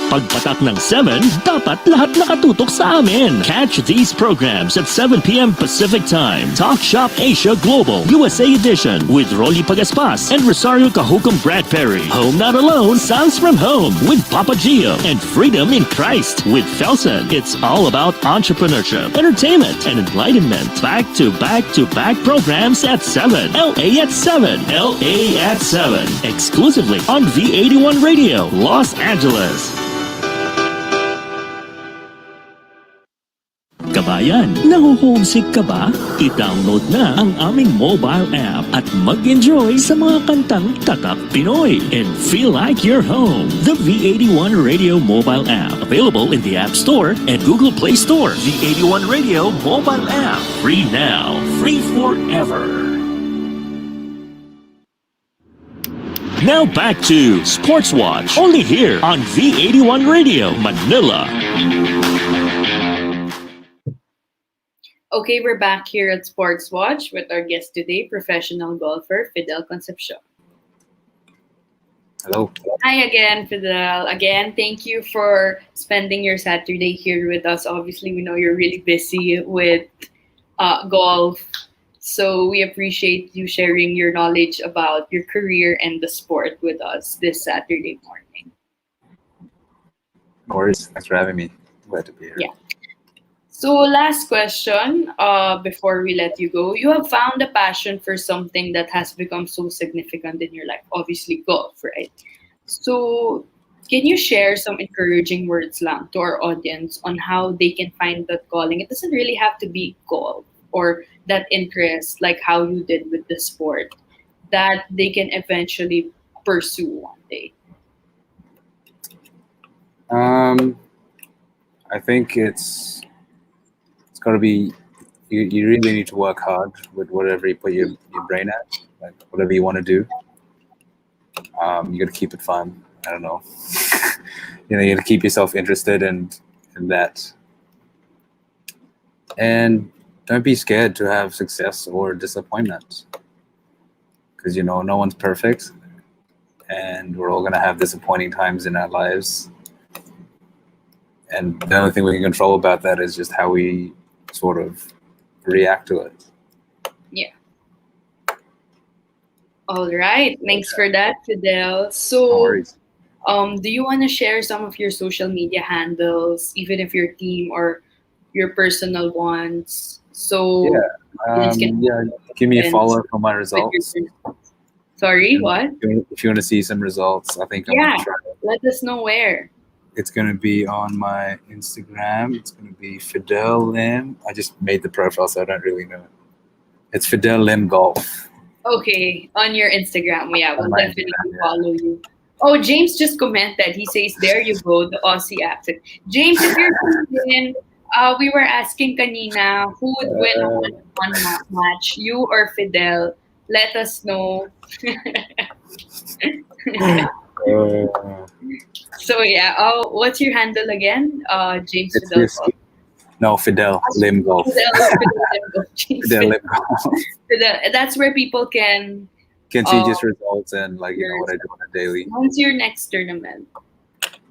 Pagpatak ng 7, dapat lahat nakatutok sa amin. Catch these programs at 7 p.m. Pacific Time. Talk Shop Asia Global, USA Edition, with Rolly Pagaspas and Rosario Cajucom Brad Perry. Home Not Alone, Sounds from Home, with Papa Gio. And Freedom in Christ, with Felsen. It's all about entrepreneurship, entertainment, and enlightenment. Back-to-back-to-back programs at 7. LA at 7. LA at 7. Exclusively on V81 Radio, Los Angeles. Kabayan, nahuhomesick ka ba? I-download na ang aming mobile app at mag-enjoy sa mga kantang Tatak Pinoy and feel like you're home. The V81 Radio mobile app, available in the App Store and Google Play Store. V81 Radio mobile app, free now, free forever. Now back to Sportswatch, only here on V81 Radio, Manila. Okay, we're back here at Sportswatch with our guest today, professional golfer Fidel Concepcion. Hello. Hi again, Fidel. Again, thank you for spending your Saturday here with us. Obviously, we know you're really busy with golf. So we appreciate you sharing your knowledge about your career and the sport with us this Saturday morning. No worries. Thanks for having me. Glad to be here. Yeah. So last question, before we let you go, you have found a passion for something that has become so significant in your life, obviously golf, right? So can you share some encouraging words lang to our audience on how they can find that calling? It doesn't really have to be golf or that interest like how you did with the sport that they can eventually pursue one day. I think it's got to be you really need to work hard with whatever you put your brain at, like whatever you want to do. You got to keep it fun. I don't know. You got to keep yourself interested in that, and don't be scared to have success or disappointment, because no one's perfect, and we're all gonna have disappointing times in our lives. And the only thing we can control about that is just how we sort of react to it. Yeah. All right. Thanks for that, Fidel. No So, worries. do you want to share some of your social media handles, even if your team or your personal ones? So, audience can Give me a and follow for my with your results. Sorry, what? If you want to see some results, I think I'm Yeah. gonna try it. Let us know where. It's gonna be on my Instagram. It's gonna be Fidel Lim. I just made the profile, so I don't really know. It's Fidel Lim Golf. Okay, on your Instagram. Yeah, On we'll my definitely Instagram, yeah. follow you. Oh, James just commented. He says, "There you go, the Aussie accent." James, if you're tuning in, we were asking kanina who would win a one-on-one match, you or Fidel. Let us know. So yeah, what's your handle again? James It's Fidel. just no Fidel Lim Golf. James Fidel Lim Golf. Fidel. That's where people can. Can see just results and what I do on a daily When's your next tournament?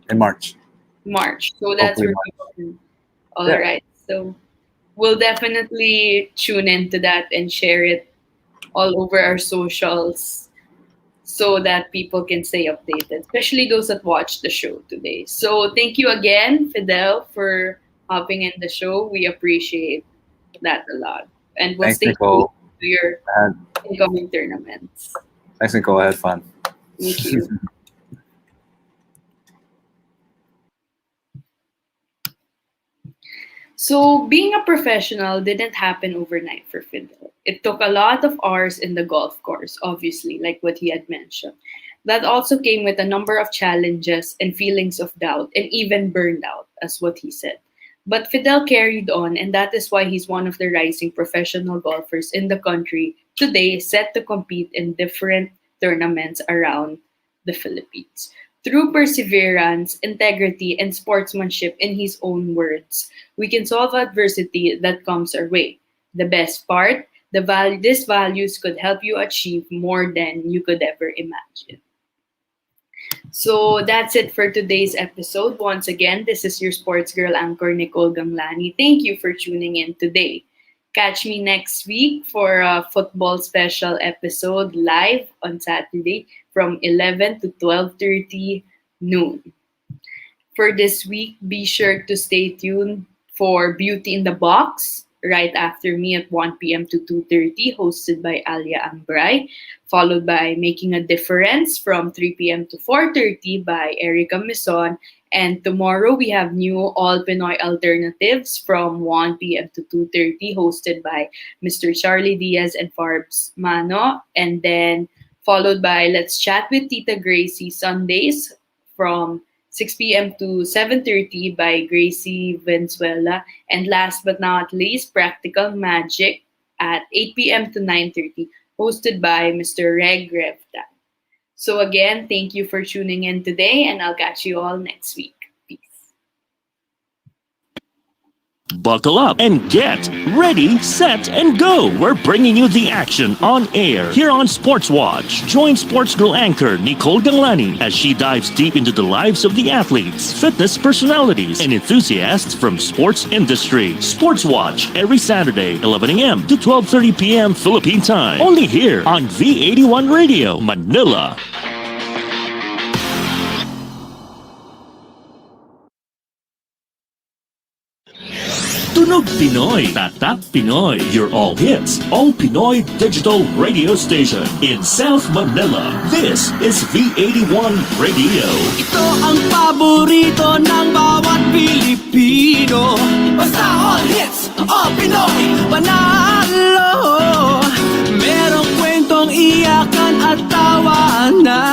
in March. March. So that's Hopefully where March. people can. All Yeah. right. So we'll definitely tune into that and share it all over our socials so that people can stay updated, especially those that watched the show today. So thank you again, Fidel, for hopping in the show. We appreciate that a lot. And we'll Thanks, stay tuned Nicole. to your I had, incoming tournaments. thanks, Nicole. I had fun. Thank you. So, being a professional didn't happen overnight for Fidel. It took a lot of hours in the golf course, obviously, like what he had mentioned. That also came with a number of challenges and feelings of doubt and even burned out, as what he said. But Fidel carried on, and that is why he's one of the rising professional golfers in the country today, set to compete in different tournaments around the Philippines. Through perseverance, integrity, and sportsmanship, in his own words, we can solve adversity that comes our way. The best part, these values could help you achieve more than you could ever imagine. So that's it for today's episode. Once again, this is your sports girl anchor, Nicole Ganglani. Thank you for tuning in today. Catch me next week for a football special episode live on Saturday from 11 to 12:30 noon. For this week, be sure to stay tuned for Beauty in the Box right after me at 1 p.m. to 2:30, hosted by Alia Ambray, followed by Making a Difference from 3 p.m. to 4:30 by Erica Mison. And tomorrow we have new All Pinoy Alternatives from 1 p.m. to 2:30, hosted by Mr. Charlie Diaz and Farbs Mano. And then followed by Let's Chat with Tita Gracie Sundays from 6 p.m. to 7:30 by Gracie Venezuela. And last but not least, Practical Magic at 8 p.m. to 9:30, hosted by Mr. Reg Revta. So again, thank you for tuning in today, and I'll catch you all next week. Peace. Buckle up and get ready, set, and go. We're bringing you the action on air here on Sportswatch. Join Sports Girl anchor Nicole Ganglani as she dives deep into the lives of the athletes, fitness personalities, and enthusiasts from sports industry. Sportswatch every Saturday, 11 a.m. to 12:30 p.m. Philippine time. Only here on V81 Radio, Manila. Tunog Pinoy, Tatak Pinoy, your all hits, all Pinoy digital radio station in South Manila. This is V81 Radio. Ito ang paborito ng bawat Pilipino. Basta all hits, all Pinoy, panalo. Merong kwentong iyakan at tawanan.